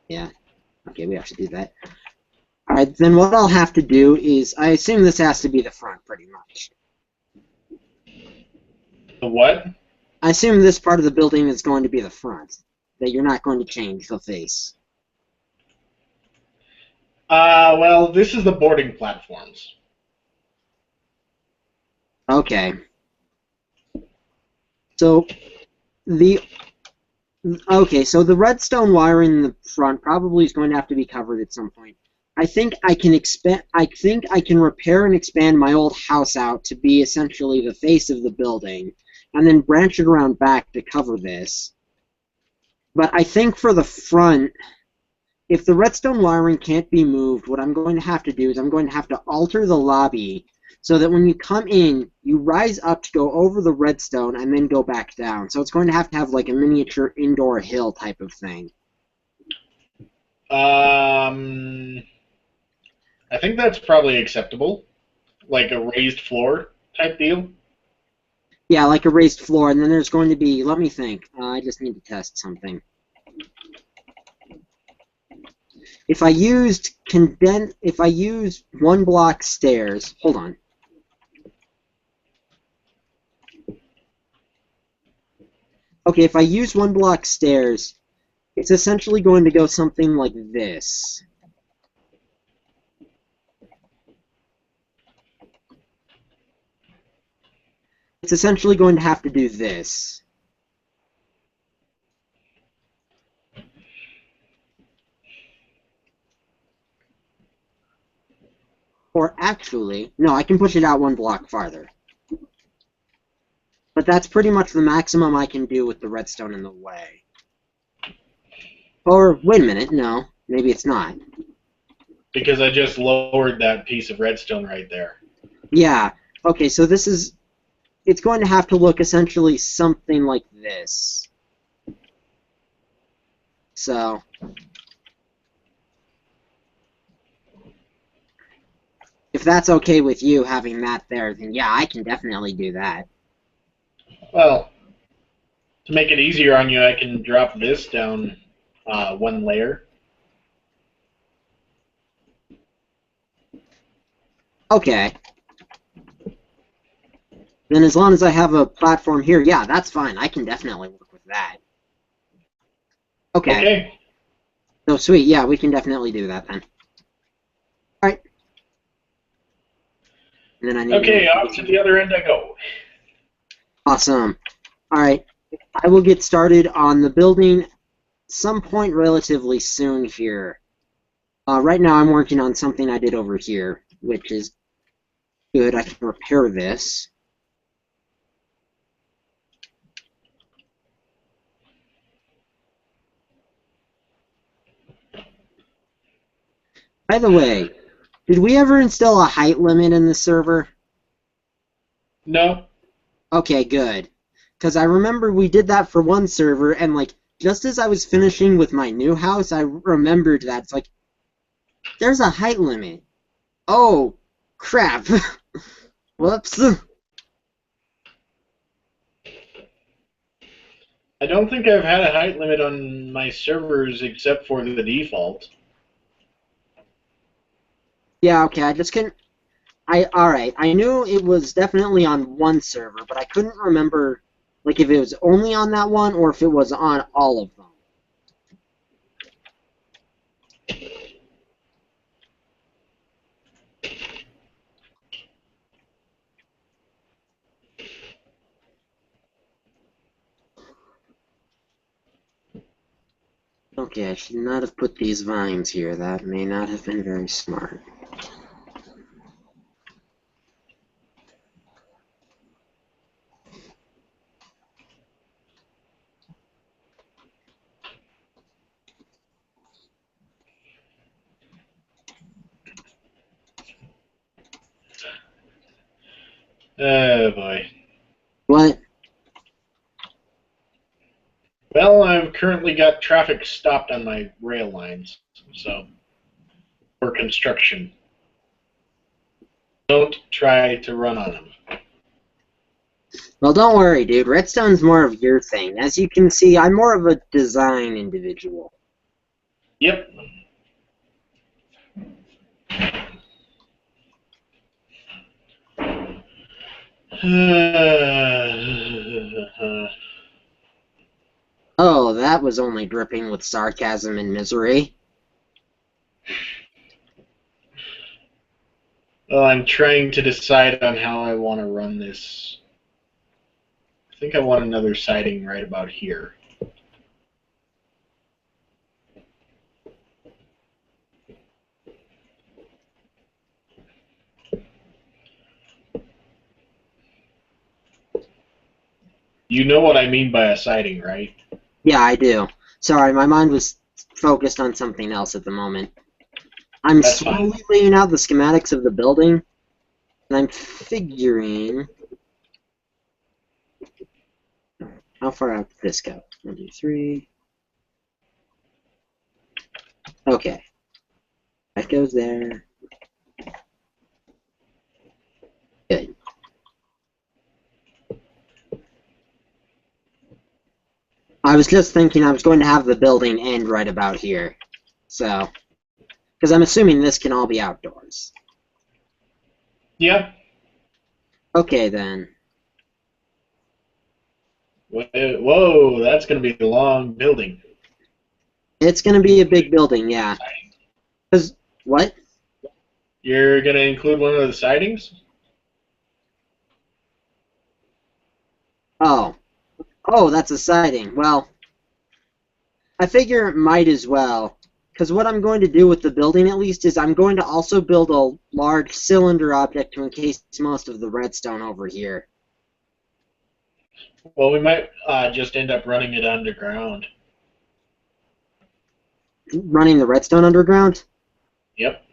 yeah, okay, we have to do that. Alright, then what I'll have to do is, I assume this has to be the front, pretty much. The what? I assume this part of the building is going to be the front, that you're not going to change the face. Well, this is the boarding platforms. Okay. So, okay, so the redstone wiring in the front probably is going to have to be covered at some point. I think I can repair and expand my old house out to be essentially the face of the building, and then branch it around back to cover this. But I think for the front, if the redstone wiring can't be moved, what I'm going to have to do is I'm going to have to alter the lobby so that when you come in, you rise up to go over the redstone and then go back down. So it's going to have like a miniature indoor hill type of thing. I think that's probably acceptable. Like a raised floor type deal. Yeah, like a raised floor, and then there's going to be, let me think, I just need to test something. If I used one block stairs, hold on. Okay, if I use one block stairs, it's essentially going to go something like this. It's essentially going to have to do this. Or actually, no, I can push it out one block farther. But that's pretty much the maximum I can do with the redstone in the way. Or, wait a minute, no, maybe it's not. Because I just lowered that piece of redstone right there. Yeah, okay, so this is... It's going to have to look essentially something like this. So... if that's okay with you having that there, then yeah, I can definitely do that. Well, to make it easier on you, I can drop this down one layer. Okay. Then as long as I have a platform here, yeah, that's fine. I can definitely work with that. Okay. Okay. So sweet, yeah, we can definitely do that then. And then I need Okay, to off to the other end I go. Awesome. All right. I will get started on the building some point relatively soon here. Right now I'm working on something I did over here, which is good. I can repair this. By the way, did we ever install a height limit in the server? No. Okay, good. Because I remember we did that for one server, and like just as I was finishing with my new house, I remembered that. It's like, there's a height limit. Oh, crap. Whoops. I don't think I've had a height limit on my servers except for the default. Yeah, okay, I just couldn't. Alright, I knew it was definitely on one server, but I couldn't remember, like, if it was only on that one or if it was on all of them. Okay, I should not have put these vines here. That may not have been very smart. Oh boy. What? Well, I've currently got traffic stopped on my rail lines, so for construction. Don't try to run on them. Well, don't worry, dude. Redstone's more of your thing. As you can see, I'm more of a design individual. Yep. Oh, that was only dripping with sarcasm and misery. Well, I'm trying to decide on how I want to run this. I think I want another siding right about here. You know what I mean by a siding, right? Yeah, I do. Sorry, my mind was focused on something else at the moment. I'm That's fine. slowly laying out the schematics of the building, and I'm figuring... How far out did this go? 1, 2, 3... Okay. That goes there. Good. I was just thinking I was going to have the building end right about here. So... Because I'm assuming this can all be outdoors. Yeah. Okay, then. Whoa, that's going to be a long building. It's going to be a big building, yeah. Because... What? You're going to include one of the sidings? Oh. Oh, that's a siding. Well, I figure it might as well. Because what I'm going to do with the building, at least, is I'm going to also build a large cylinder object to encase most of the redstone over here. Well, we might just end up running it underground. Running the redstone underground? Yep.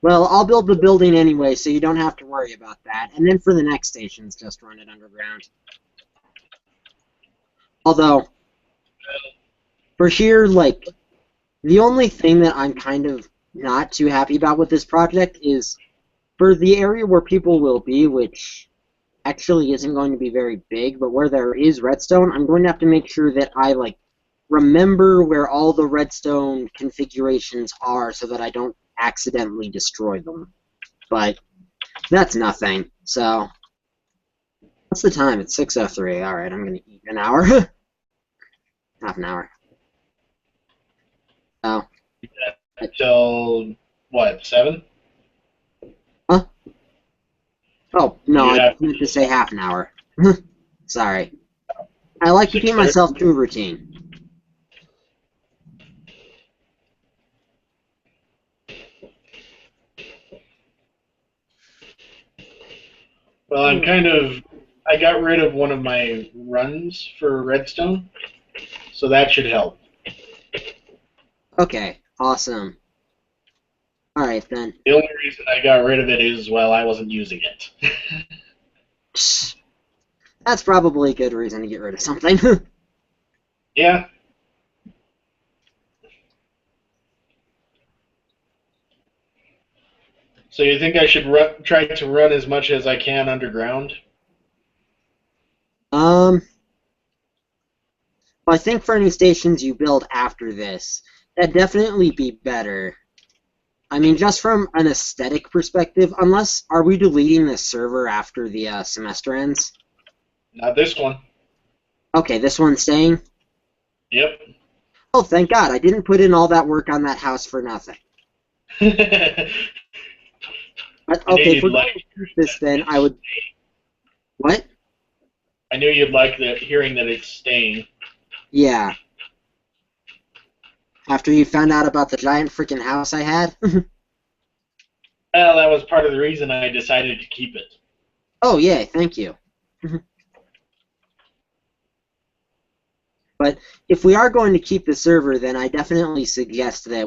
Well, I'll build the building anyway, so you don't have to worry about that. And then for the next stations, just run it underground. Although, for here, like, the only thing that I'm kind of not too happy about with this project is for the area where people will be, which actually isn't going to be very big, but where there is redstone, I'm going to have to make sure that I, like, remember where all the redstone configurations are so that I don't accidentally destroy them. But that's nothing. So, what's the time? It's 6:03. Alright, I'm going to eat an hour. Half an hour. Oh. Until, what, 7? Oh, no, You'd I have meant to say half an hour. Sorry. I like to keep 6:30? myself to a routine. Well, I got rid of one of my runs for Redstone, so that should help. Okay, awesome. Alright then. The only reason I got rid of it is, well, I wasn't using it. That's probably a good reason to get rid of something. Yeah. So you think I should try to run as much as I can underground? Well, I think for any stations you build after this, that'd definitely be better. I mean, just from an aesthetic perspective, unless, are we deleting this server after the semester ends? Not this one. Okay, this one's staying? Yep. Oh, thank God, I didn't put in all that work on that house for nothing. I But, knew okay, if you'd we're like going to keep this, then I would... What? I knew you'd like hearing that it's staying. Yeah. After you found out about the giant freaking house I had? Well, that was part of the reason I decided to keep it. Oh, yeah, thank you. But if we are going to keep the server, then I definitely suggest that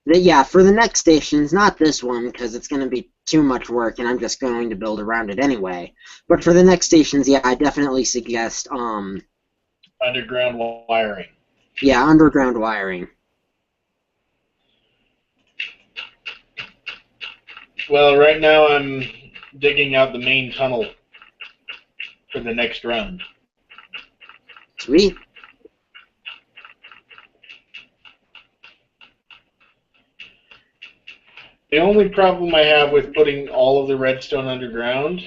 yeah, for the next stations, not this one, because it's going to be too much work, and I'm just going to build around it anyway. But for the next stations, yeah, I definitely suggest, Underground wiring. yeah, underground wiring. Well, right now I'm digging out the main tunnel for the next run. Sweet. The only problem I have with putting all of the redstone underground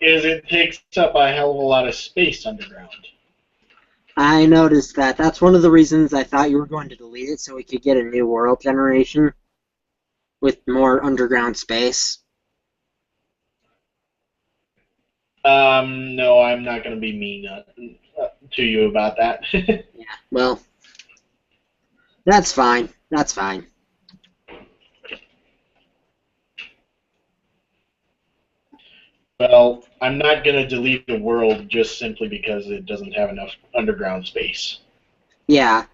is it takes up a hell of a lot of space underground. I noticed that. That's one of the reasons I thought you were going to delete it, so we could get a new world generation with more underground space. No, I'm not going to be mean to you about that. Yeah, well, that's fine. That's fine. Well, I'm not going to delete the world just simply because it doesn't have enough underground space. Yeah.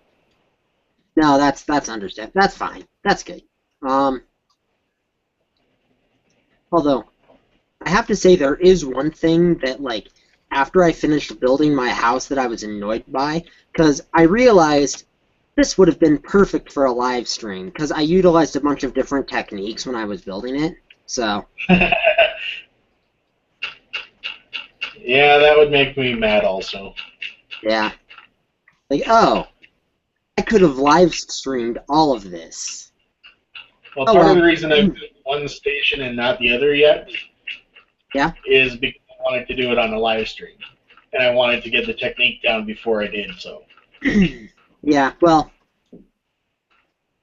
No, that's understandable. That's fine. That's good. Although I have to say there is one thing that like after I finished building my house that I was annoyed by because I realized this would have been perfect for a live stream because I utilized a bunch of different techniques when I was building it. So Yeah, that would make me mad also. yeah, like oh, I could have live streamed all of this. Well, Oh part of the well. reason I've built one station and not the other yet Yeah. is because I wanted to do it on a live stream. And I wanted to get the technique down before I did so. Yeah. Well.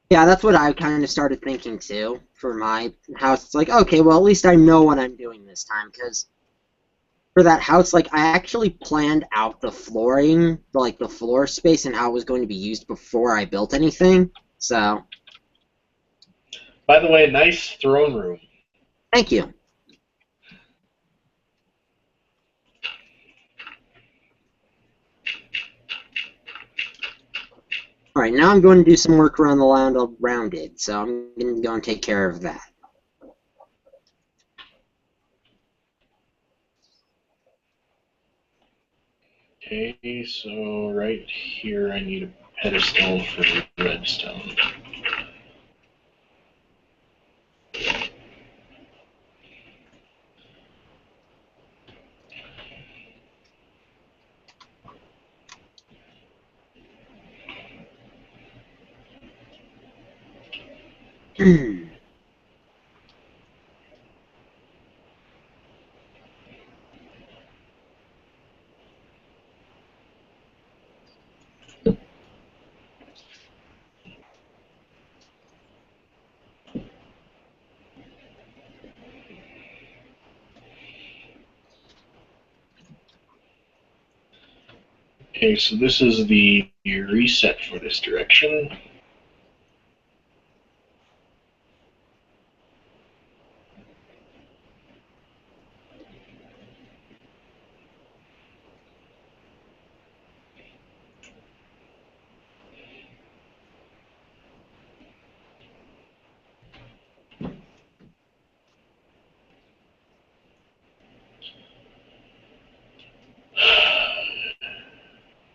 Yeah, that's what I kind of started thinking too for my house. It's like, okay, well, at least I know what I'm doing this time because for that house, like, I actually planned out the flooring, like the floor space and how it was going to be used before I built anything. So, By the way, nice throne room. thank you. All right, now I'm going to do some work around the land around it, so I'm going to go and take care of that. Okay, so right here I need a pedestal for redstone. Okay, so this is the reset for this direction.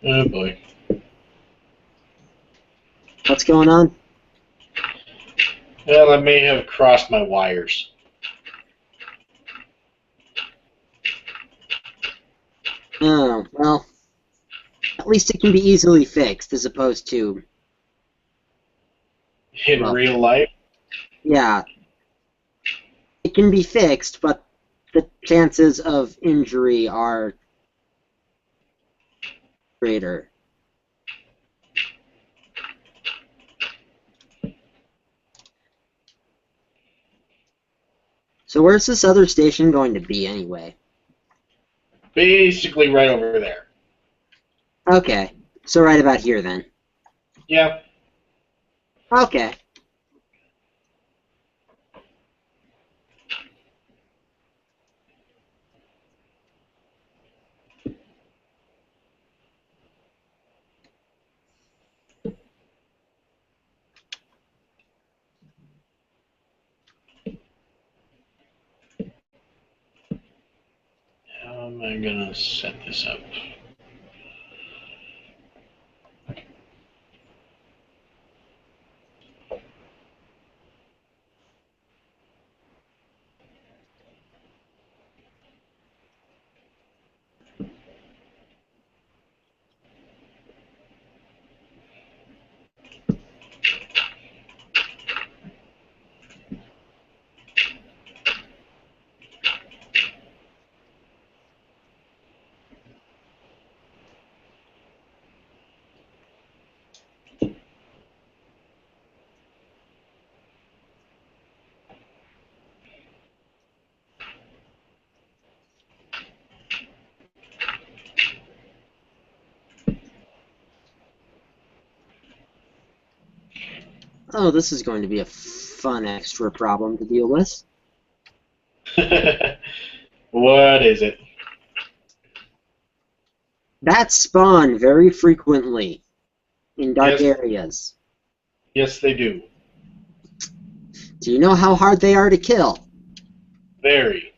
Oh boy. What's going on? Well, I may have crossed my wires. Oh, well, at least it can be easily fixed as opposed to, In well, real life, yeah, it can be fixed, but the chances of injury are greater. So where's this other station going to be anyway? basically right over there. Okay, so right about here then. Yeah. Okay. How am I gonna set this up? Oh, this is going to be a fun extra problem to deal with. What is it? Bats spawn very frequently in dark Yes. areas. Yes, they do. Do you know how hard they are to kill? Very.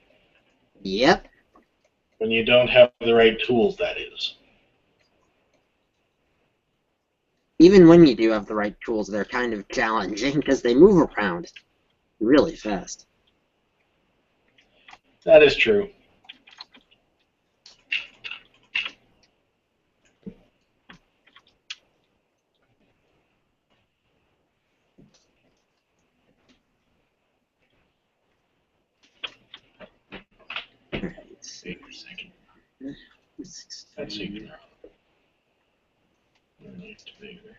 Yep. When you don't have the right tools, that is. Even when you do have the right tools, they're kind of challenging because they move around really fast. That is true. Alright. Wait a second. That's even wrong. It's bigger.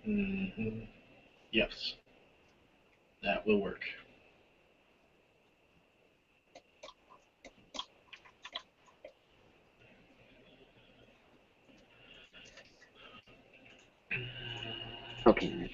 Mm-hmm. Yes, that will work. Okay.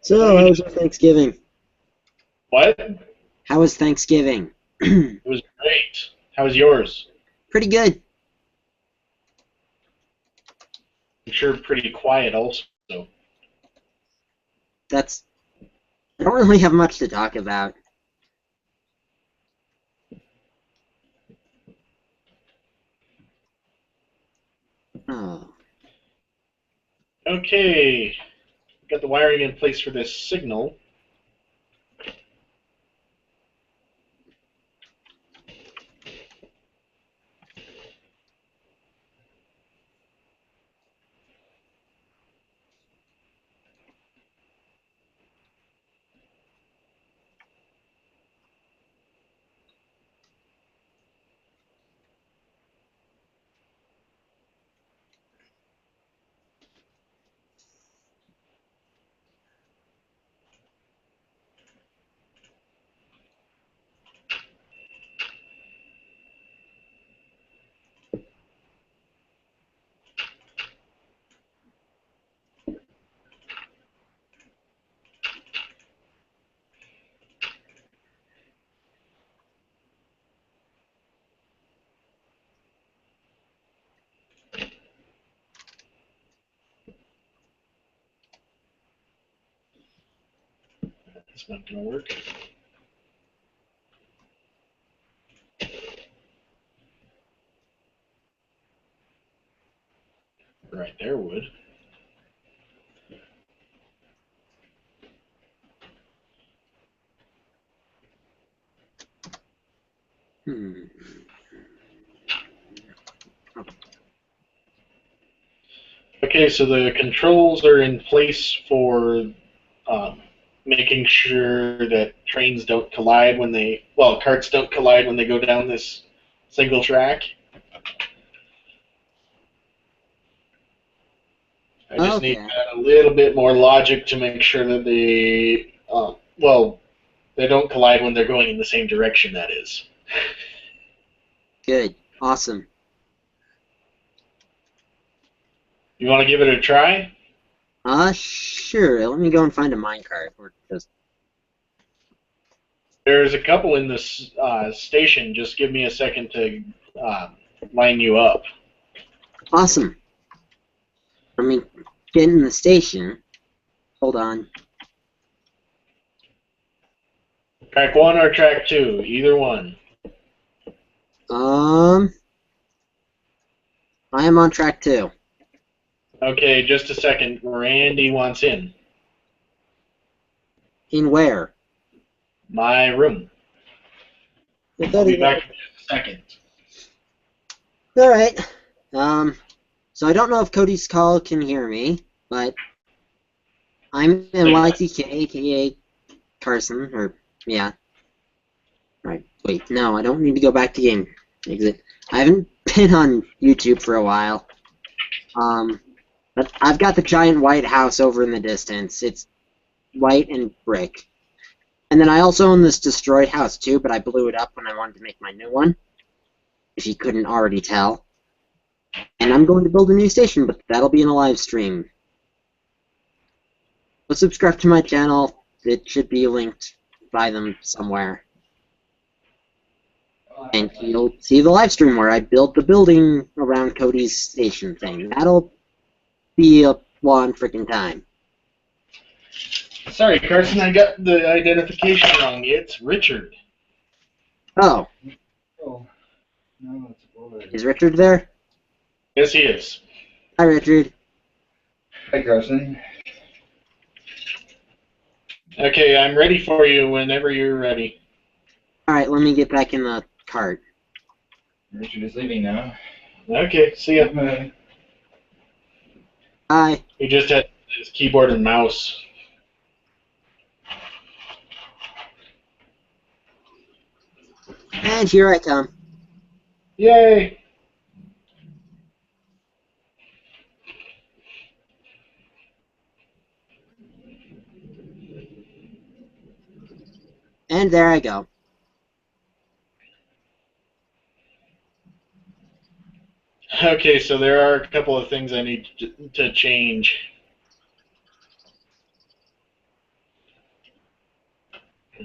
So, how was your Thanksgiving? What? It How was Thanksgiving? was great. How was yours? Pretty good. I'm sure pretty quiet also. That's. I don't really have much to talk about. Oh. Okay. Got the wiring in place for this signal. It's not going to work. Right there would. Hmm. Okay, so the controls are in place for making sure that trains don't collide when they, well, carts don't collide when they go down this single track. I just need to Okay. add a little bit more logic to make sure that they, well, they don't collide when they're going in the same direction, that is. Good. Awesome. You want to give it a try? Sure. Let me go and find a minecart. Or just. There's a couple in this station. Just give me a second to line you up. Awesome. Let me get in the station. Hold on. Track 1 or track 2? Either one. I am on track 2. Okay, just a second. Randy wants in. In where? My room. I'll be back in just a second. All right. So I don't know if Cody's call can hear me, but I'm in YTK, aka Carson, or yeah. Right. Wait, no, I don't need to go back to game exit. I haven't been on YouTube for a while. But I've got the giant white house over in the distance. It's white and brick. And then I also own this destroyed house too, but I blew it up when I wanted to make my new one. If you couldn't already tell. And I'm going to build a new station, but that'll be in a live stream. So subscribe to my channel. It should be linked by them somewhere. And you'll see the live stream where I built the building around Cody's station thing. That'll be a long freaking time. Sorry, Carson, I got the identification wrong. It's Richard. Oh, Oh, no, it's boy. is Richard there? Yes, he is. Hi, Richard. Hi, Carson. Okay, I'm ready for you whenever you're ready. Alright, let me get back in the cart. Richard is leaving now. Okay, see ya. Bye. Hi. He just had his keyboard and mouse. And here I come. Yay! And there I go. Okay, so there are a couple of things I need to change.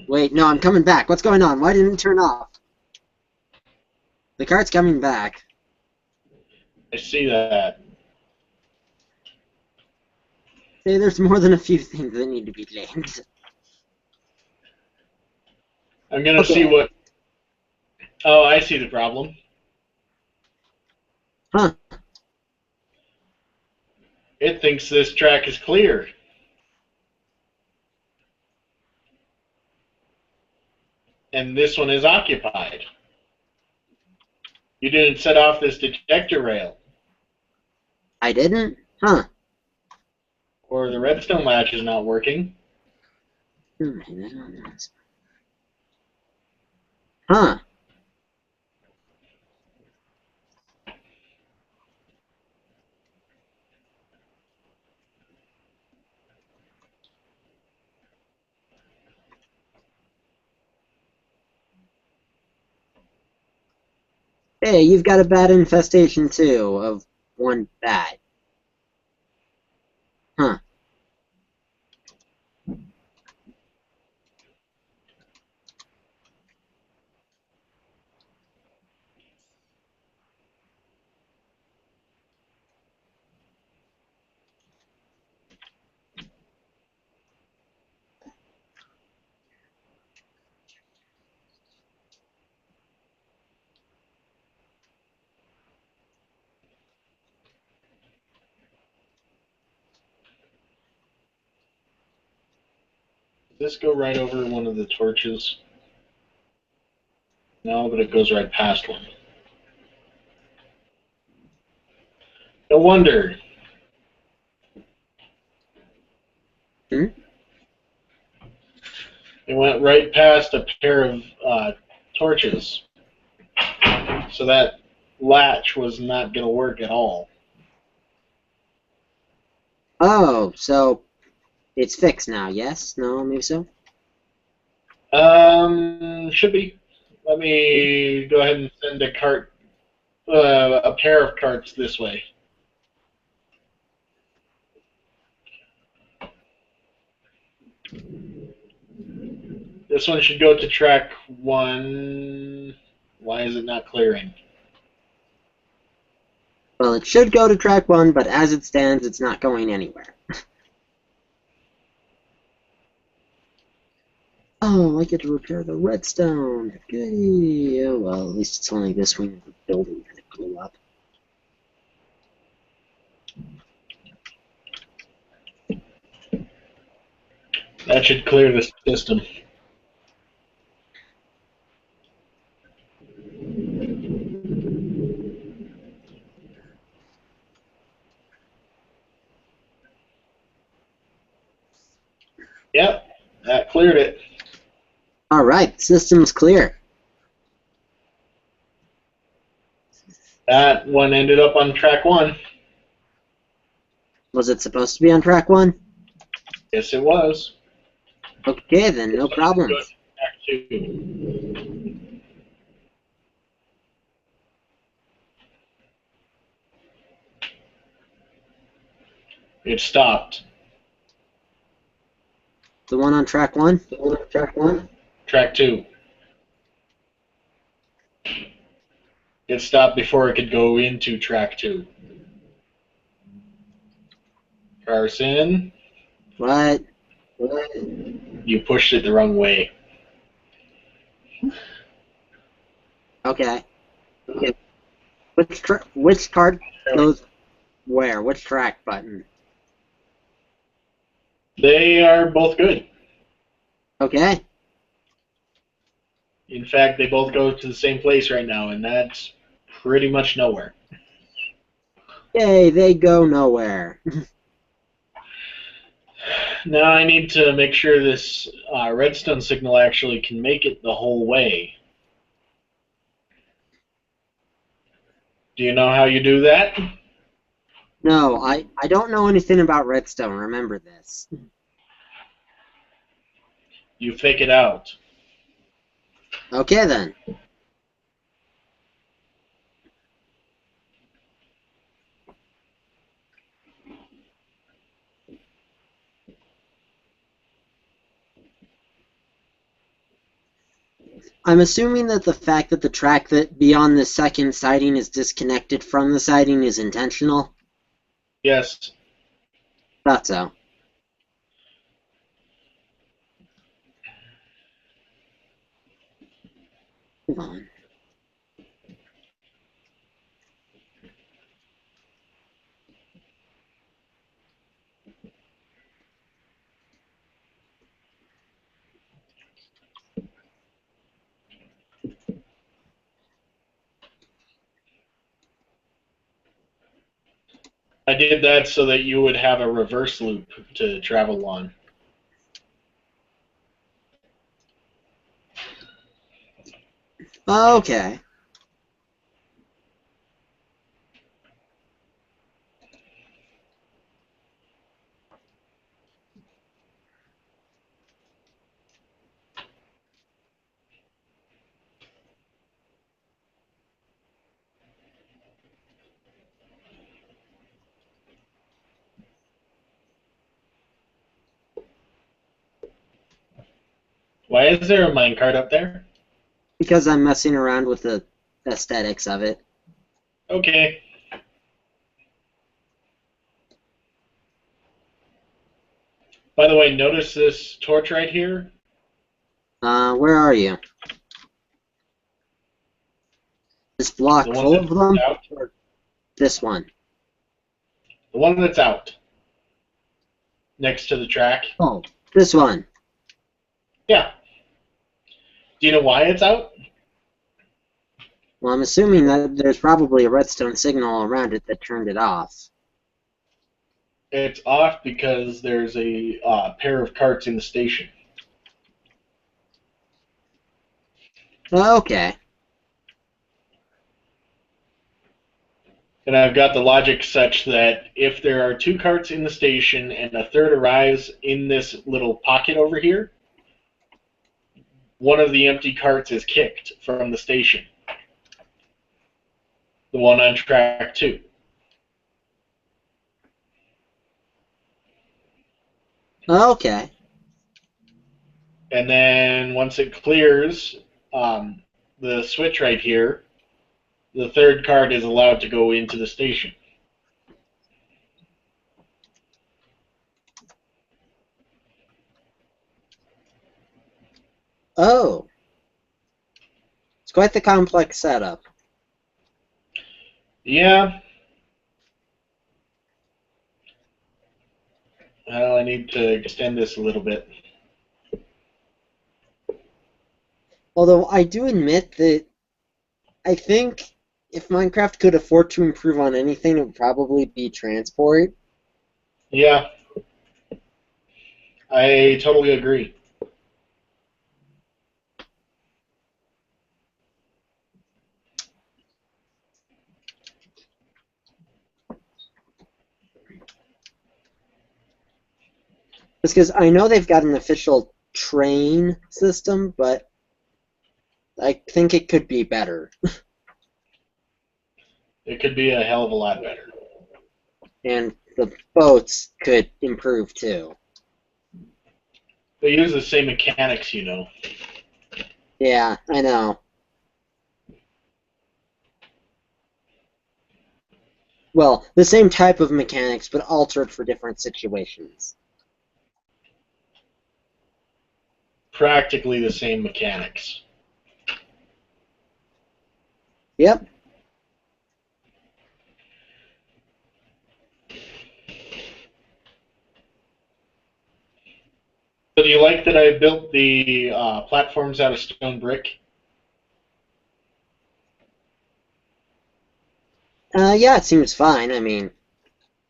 Wait, no, I'm coming back. What's going on? Why didn't it turn off? The cart's coming back. I see that. Hey, there's more than a few things that need to be named. I'm gonna Okay. see what. Oh, I see the problem. Huh. It thinks this track is clear. And this one is occupied. You didn't set off this detector rail, I didn't? Huh. or the redstone latch is not working. Huh. Hey, you've got a bat infestation too, of one bat. Huh. Does this go right over one of the torches? No, but it goes right past one. No wonder. Hmm? It went right past a pair of torches. So that latch was not going to work at all. Oh, so it's fixed now, yes? No, maybe so? Should be. Let me go ahead and send a pair of carts this way. This one should go to track 1. Why is it not clearing? Well, it should go to track 1, but as it stands, it's not going anywhere. Oh, I get to repair the redstone. Goody. Oh, well, at least it's only this wing of the building that it blew up. That should clear the system. Yep, that cleared it. All right, system's clear. That one ended up on track 1. Was it supposed to be on track 1? Yes, it was. Okay, then, no This one should go problems. to track 2. It stopped. The one on track 1? Track 2. It stopped before it could go into track 2. Carson, What? you pushed it the wrong way. Okay. Which card goes where? Which track button? They are both good. Okay. In fact, they both go to the same place right now, and that's pretty much nowhere. Yay, they go nowhere. Now I need to make sure this redstone signal actually can make it the whole way. Do you know how you do that? No, I don't know anything about redstone, remember this. You fake it out. Okay then. I'm assuming that the fact that the track that beyond the second sighting is disconnected from the sighting is intentional. Yes. Thought so. Hold on. I did that so that you would have a reverse loop to travel on. Okay. Why is there a minecart up there? Because I'm messing around with the aesthetics of it. Okay. By the way, notice this torch right here? Where are you? This block The one full of that's them? out? Or this one? The one that's out. Next to the track? Oh, this one. Yeah. Do you know why it's out? Well, I'm assuming that there's probably a redstone signal around it that turned it off. It's off because there's a pair of carts in the station. Okay. And I've got the logic such that if there are 2 carts in the station and a third arrives in this little pocket over here, one of the empty carts is kicked from the station. The one on track 2. Okay. And then once it clears the switch right here, the third cart is allowed to go into the station. Oh. It's quite the complex setup. Yeah. Well, I need to extend this a little bit. Although I do admit that I think if Minecraft could afford to improve on anything, it would probably be transport. Yeah, I totally agree. Just because I know they've got an official train system, but I think it could be better. It could be a hell of a lot better. And the boats could improve too. They use the same mechanics, you know. Yeah, I know. Well, the same type of mechanics, but altered for different situations. Practically the same mechanics. Yep. So do you like that I built the platforms out of stone brick? Yeah, it seems fine. I mean,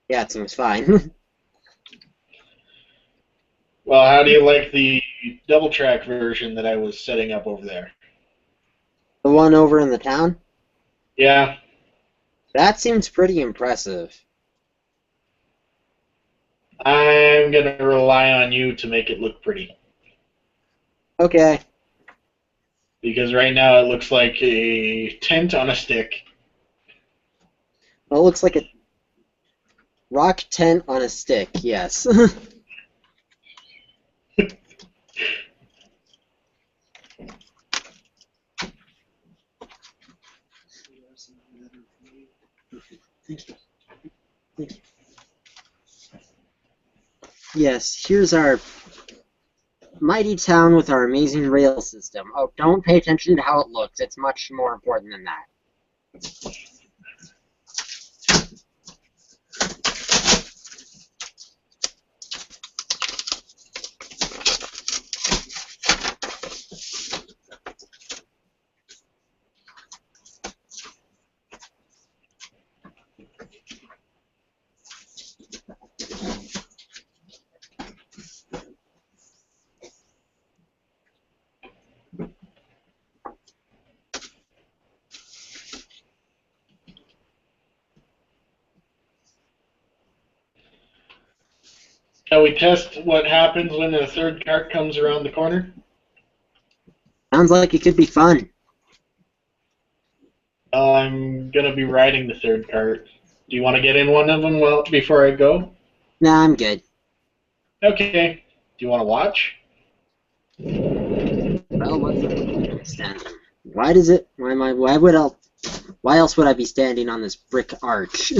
yeah, it seems fine. Well, how do you like the double track version that I was setting up over there? The one over in the town? Yeah, That seems pretty impressive. I'm going to rely on you to make it look pretty. Okay. Because right now it looks like a tent on a stick. Well, it looks like a rock tent on a stick, yes. Yes, here's our mighty town with our amazing rail system. Oh, don't pay attention to how it looks. It's much more important than that. Shall we test what happens when the third cart comes around the corner? Sounds like it could be fun. I'm gonna be riding the third cart. Do you want to get in one of them before I go? Nah, I'm good. Okay. Do you want to watch? Well, what's the standing? Why does it? Why else would I be standing on this brick arch?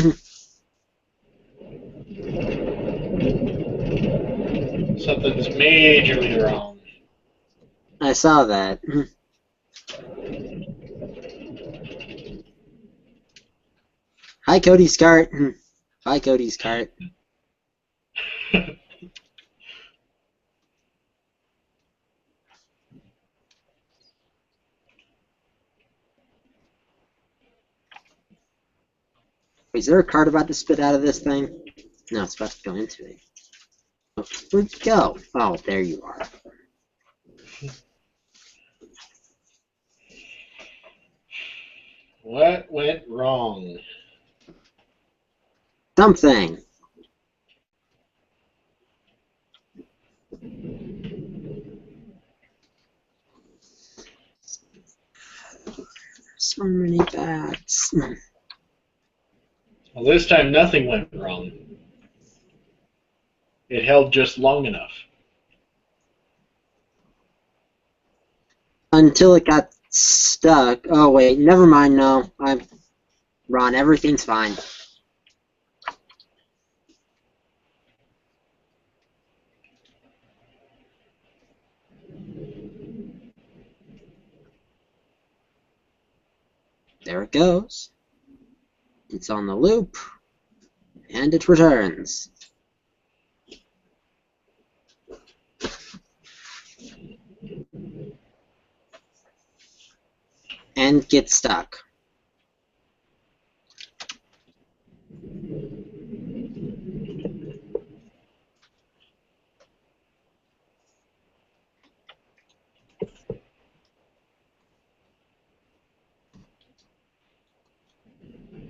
Something's majorly wrong. I saw that. Hi, Cody's cart. Hi, Cody's cart. Is there a cart about to spit out of this thing? No, it's about to go into it. Oh, where'd you go? Oh, there you are. What went wrong? Something. So many bats. Well, this time nothing went wrong. It held just long enough. Until it got stuck. Oh, wait. Never mind. No. Ron, everything's fine. There it goes. It's on the loop. And it returns. And gets stuck.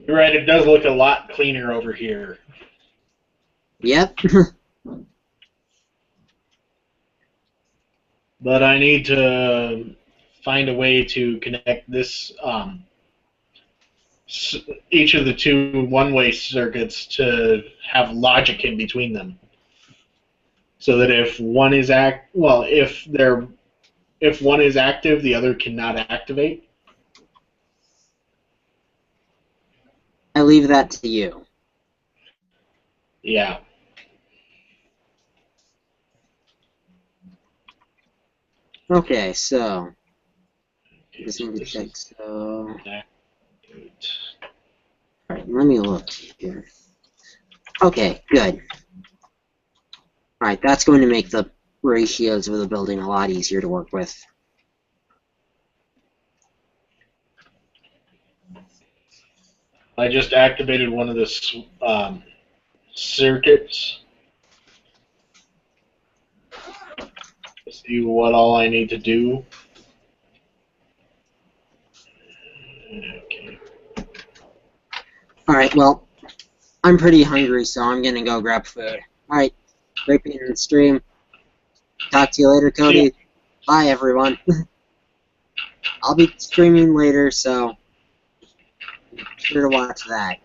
You're right, it does look a lot cleaner over here. Yep. But I need to find a way to connect this, each of the two one-way circuits to have logic in between them. So that if one is if one is active, the other cannot activate. I leave that to you. Yeah. Okay, so just need to check. So, all right, let me look here. Okay, good. All right, that's going to make the ratios of the building a lot easier to work with. I just activated one of the circuits. See what all I need to do. Okay. All right, well, I'm pretty hungry, so I'm gonna go grab food. All right, great being in the stream. Talk to you later, Cody. Bye, everyone. I'll be streaming later, so be sure to watch that.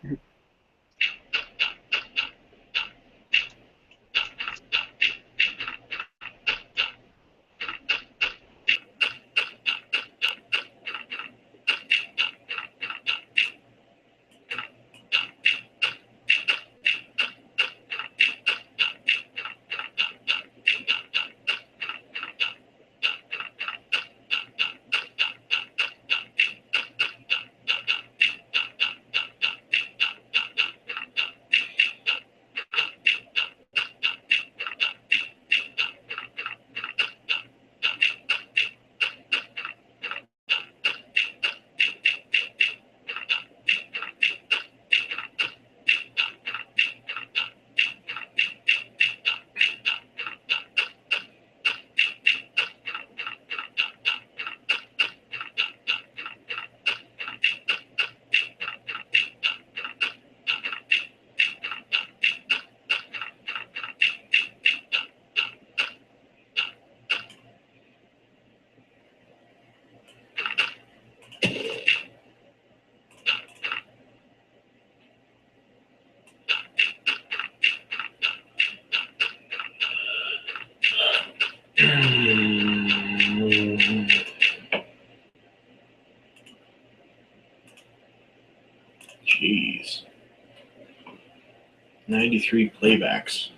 Jeez. 93 playbacks.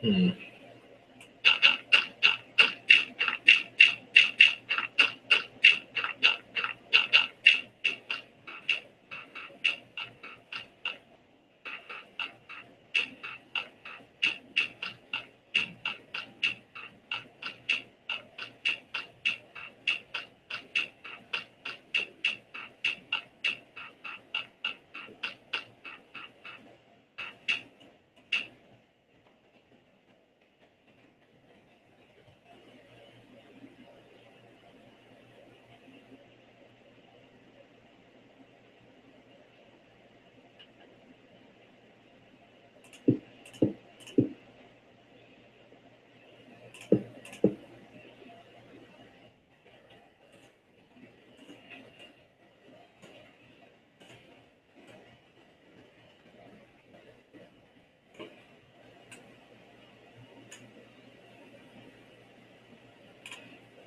Hmm.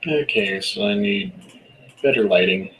Okay, so I need better lighting.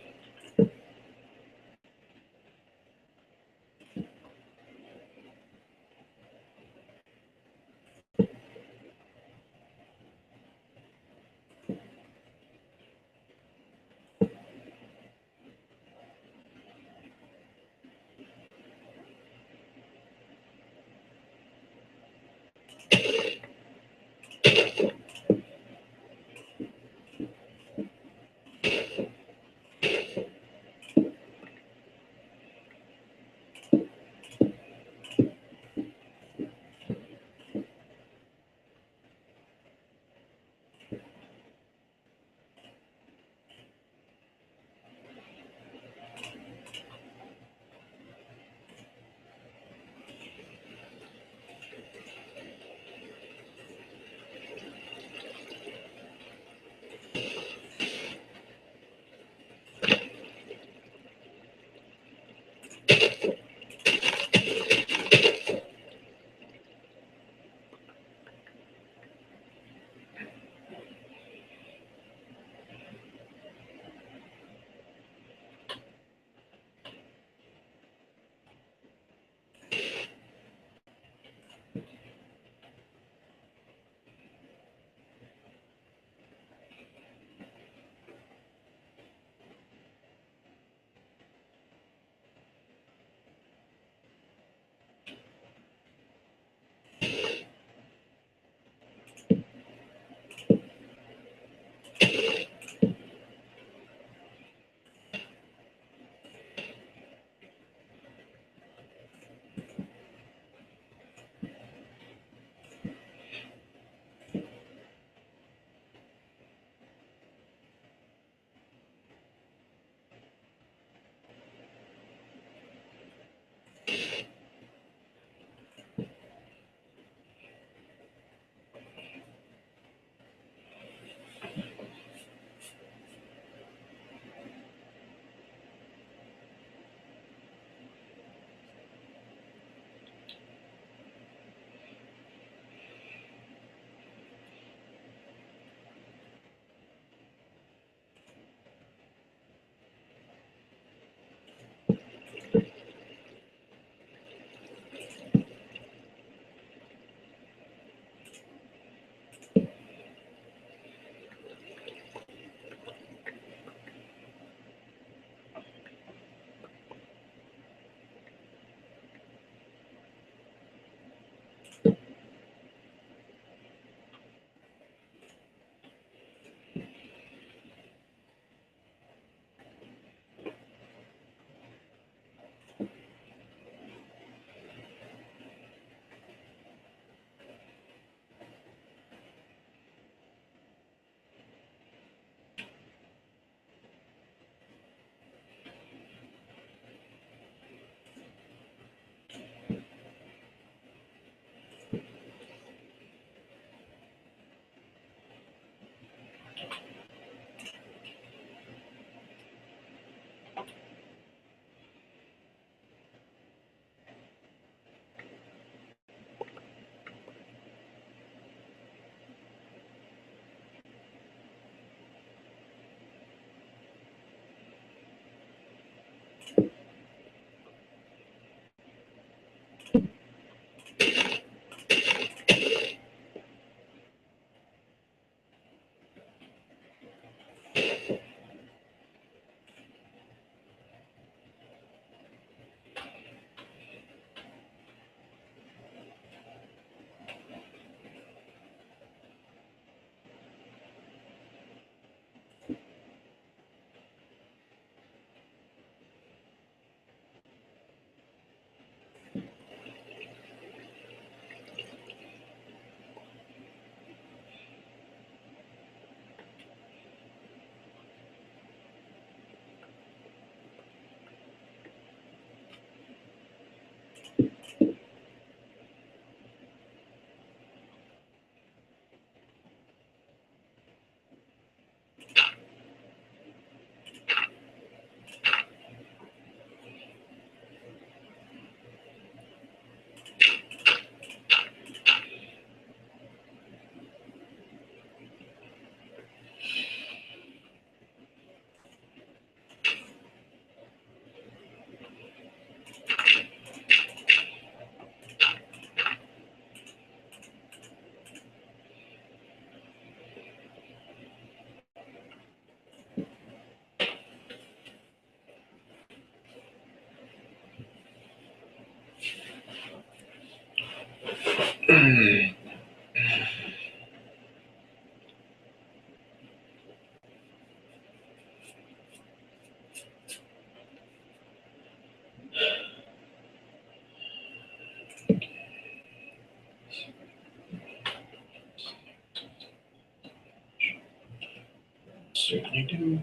Certainly do.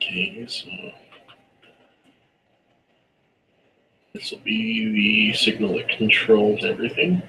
Okay, so this will be the signal that controls everything.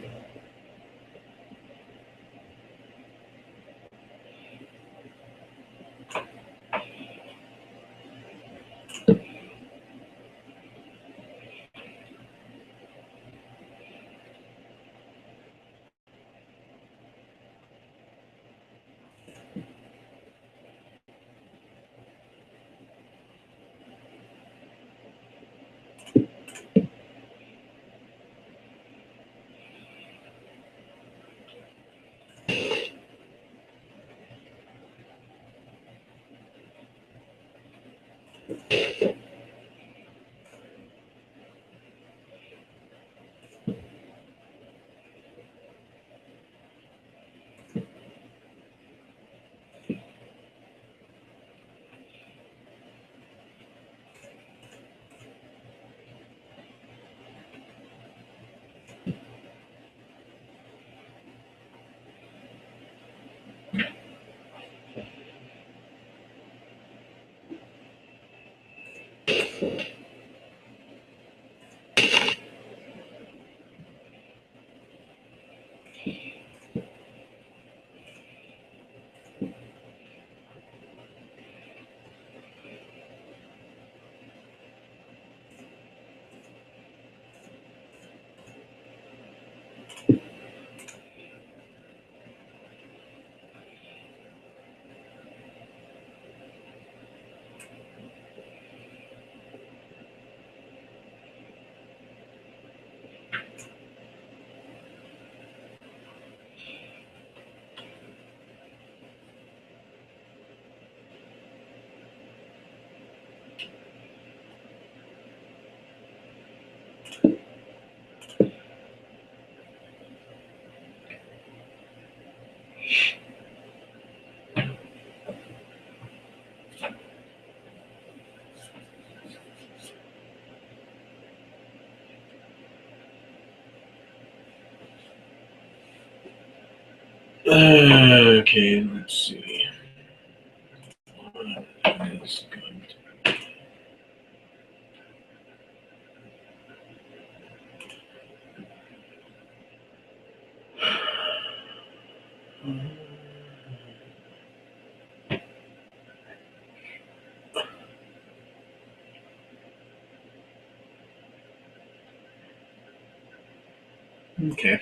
Okay, let's see. What is going to... Okay.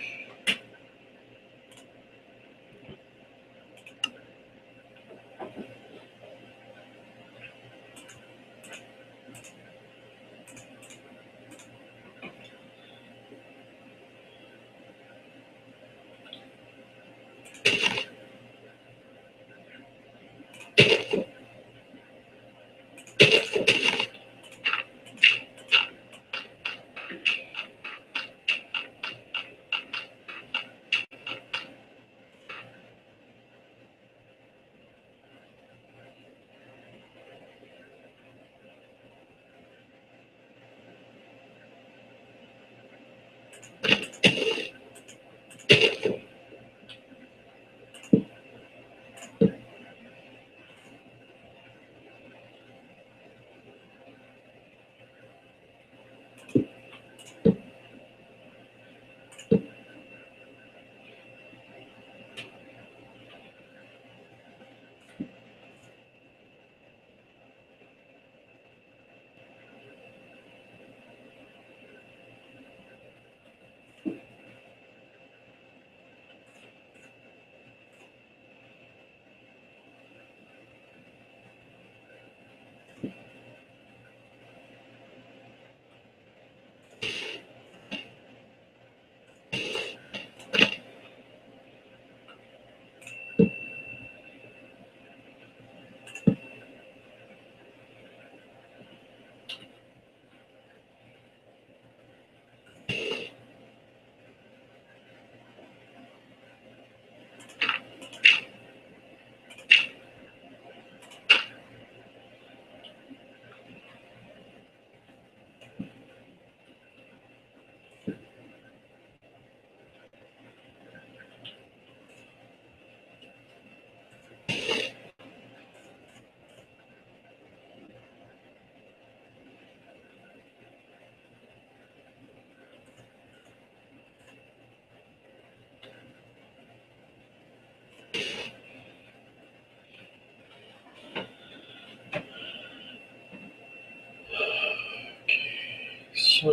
So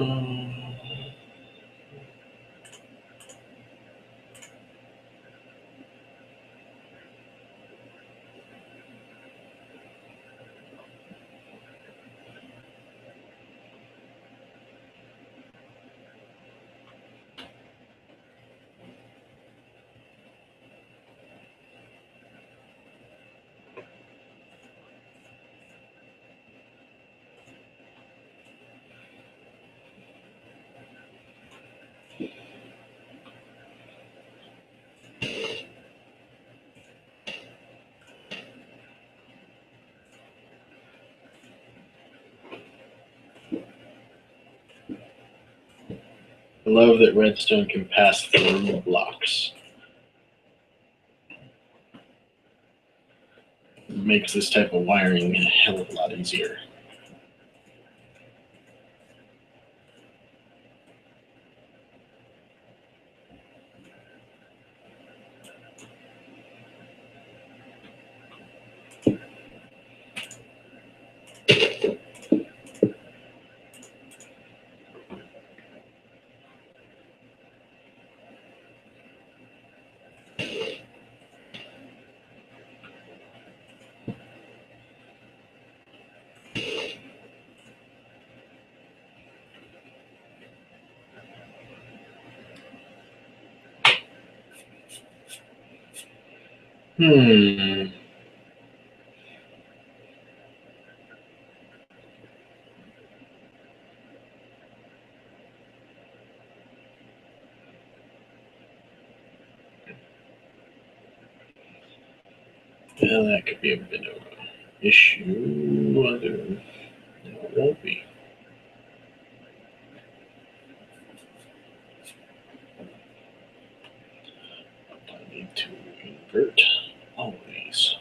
I love that redstone can pass through blocks. It makes this type of wiring a hell of a lot easier. Hmm. Well, that could be a bit of an issue. No, it won't be. I need to invert always.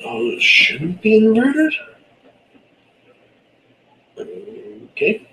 Oh, it shouldn't be inverted? Okay.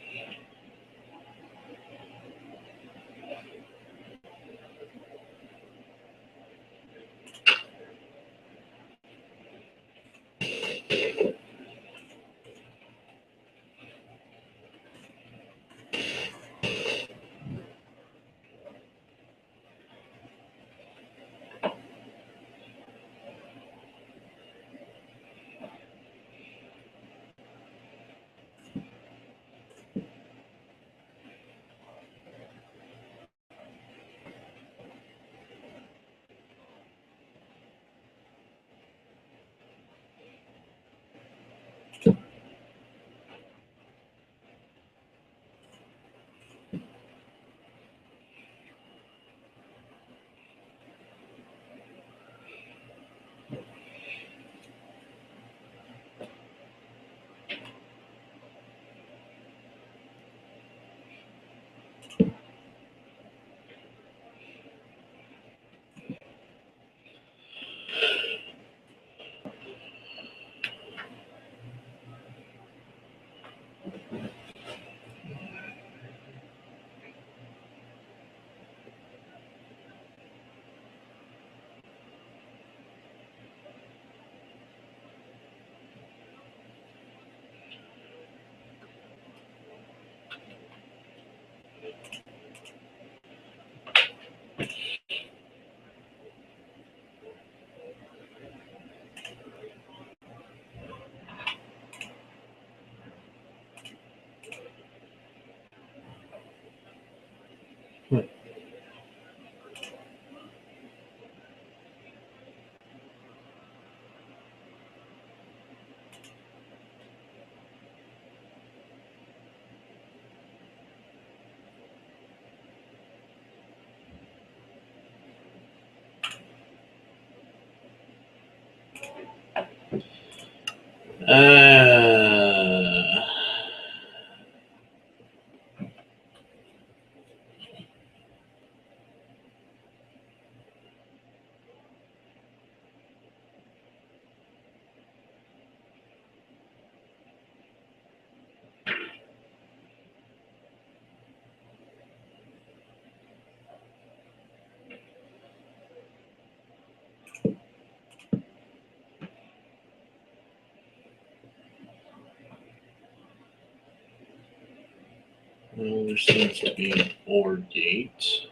Well, there seems to be an OR gate.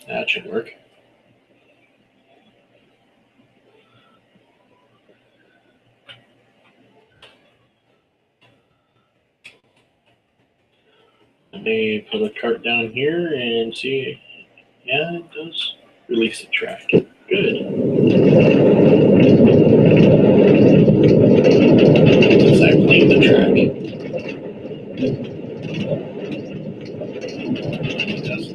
That should work. Let me put a cart down here and see. Yeah, it does release the track. Good. Does that clean the track? It doesn't.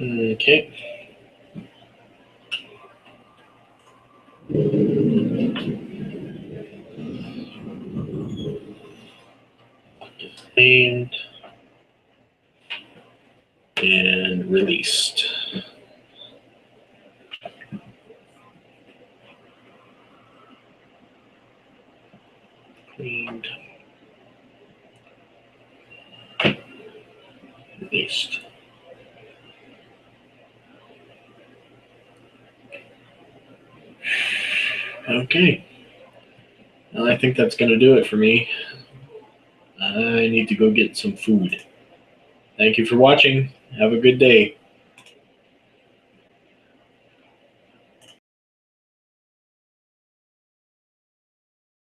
Okay. Cleaned and released. Cleaned. Released. Okay. Well, I think that's going to do it for me. I need to go get some food. Thank you for watching. Have a good day.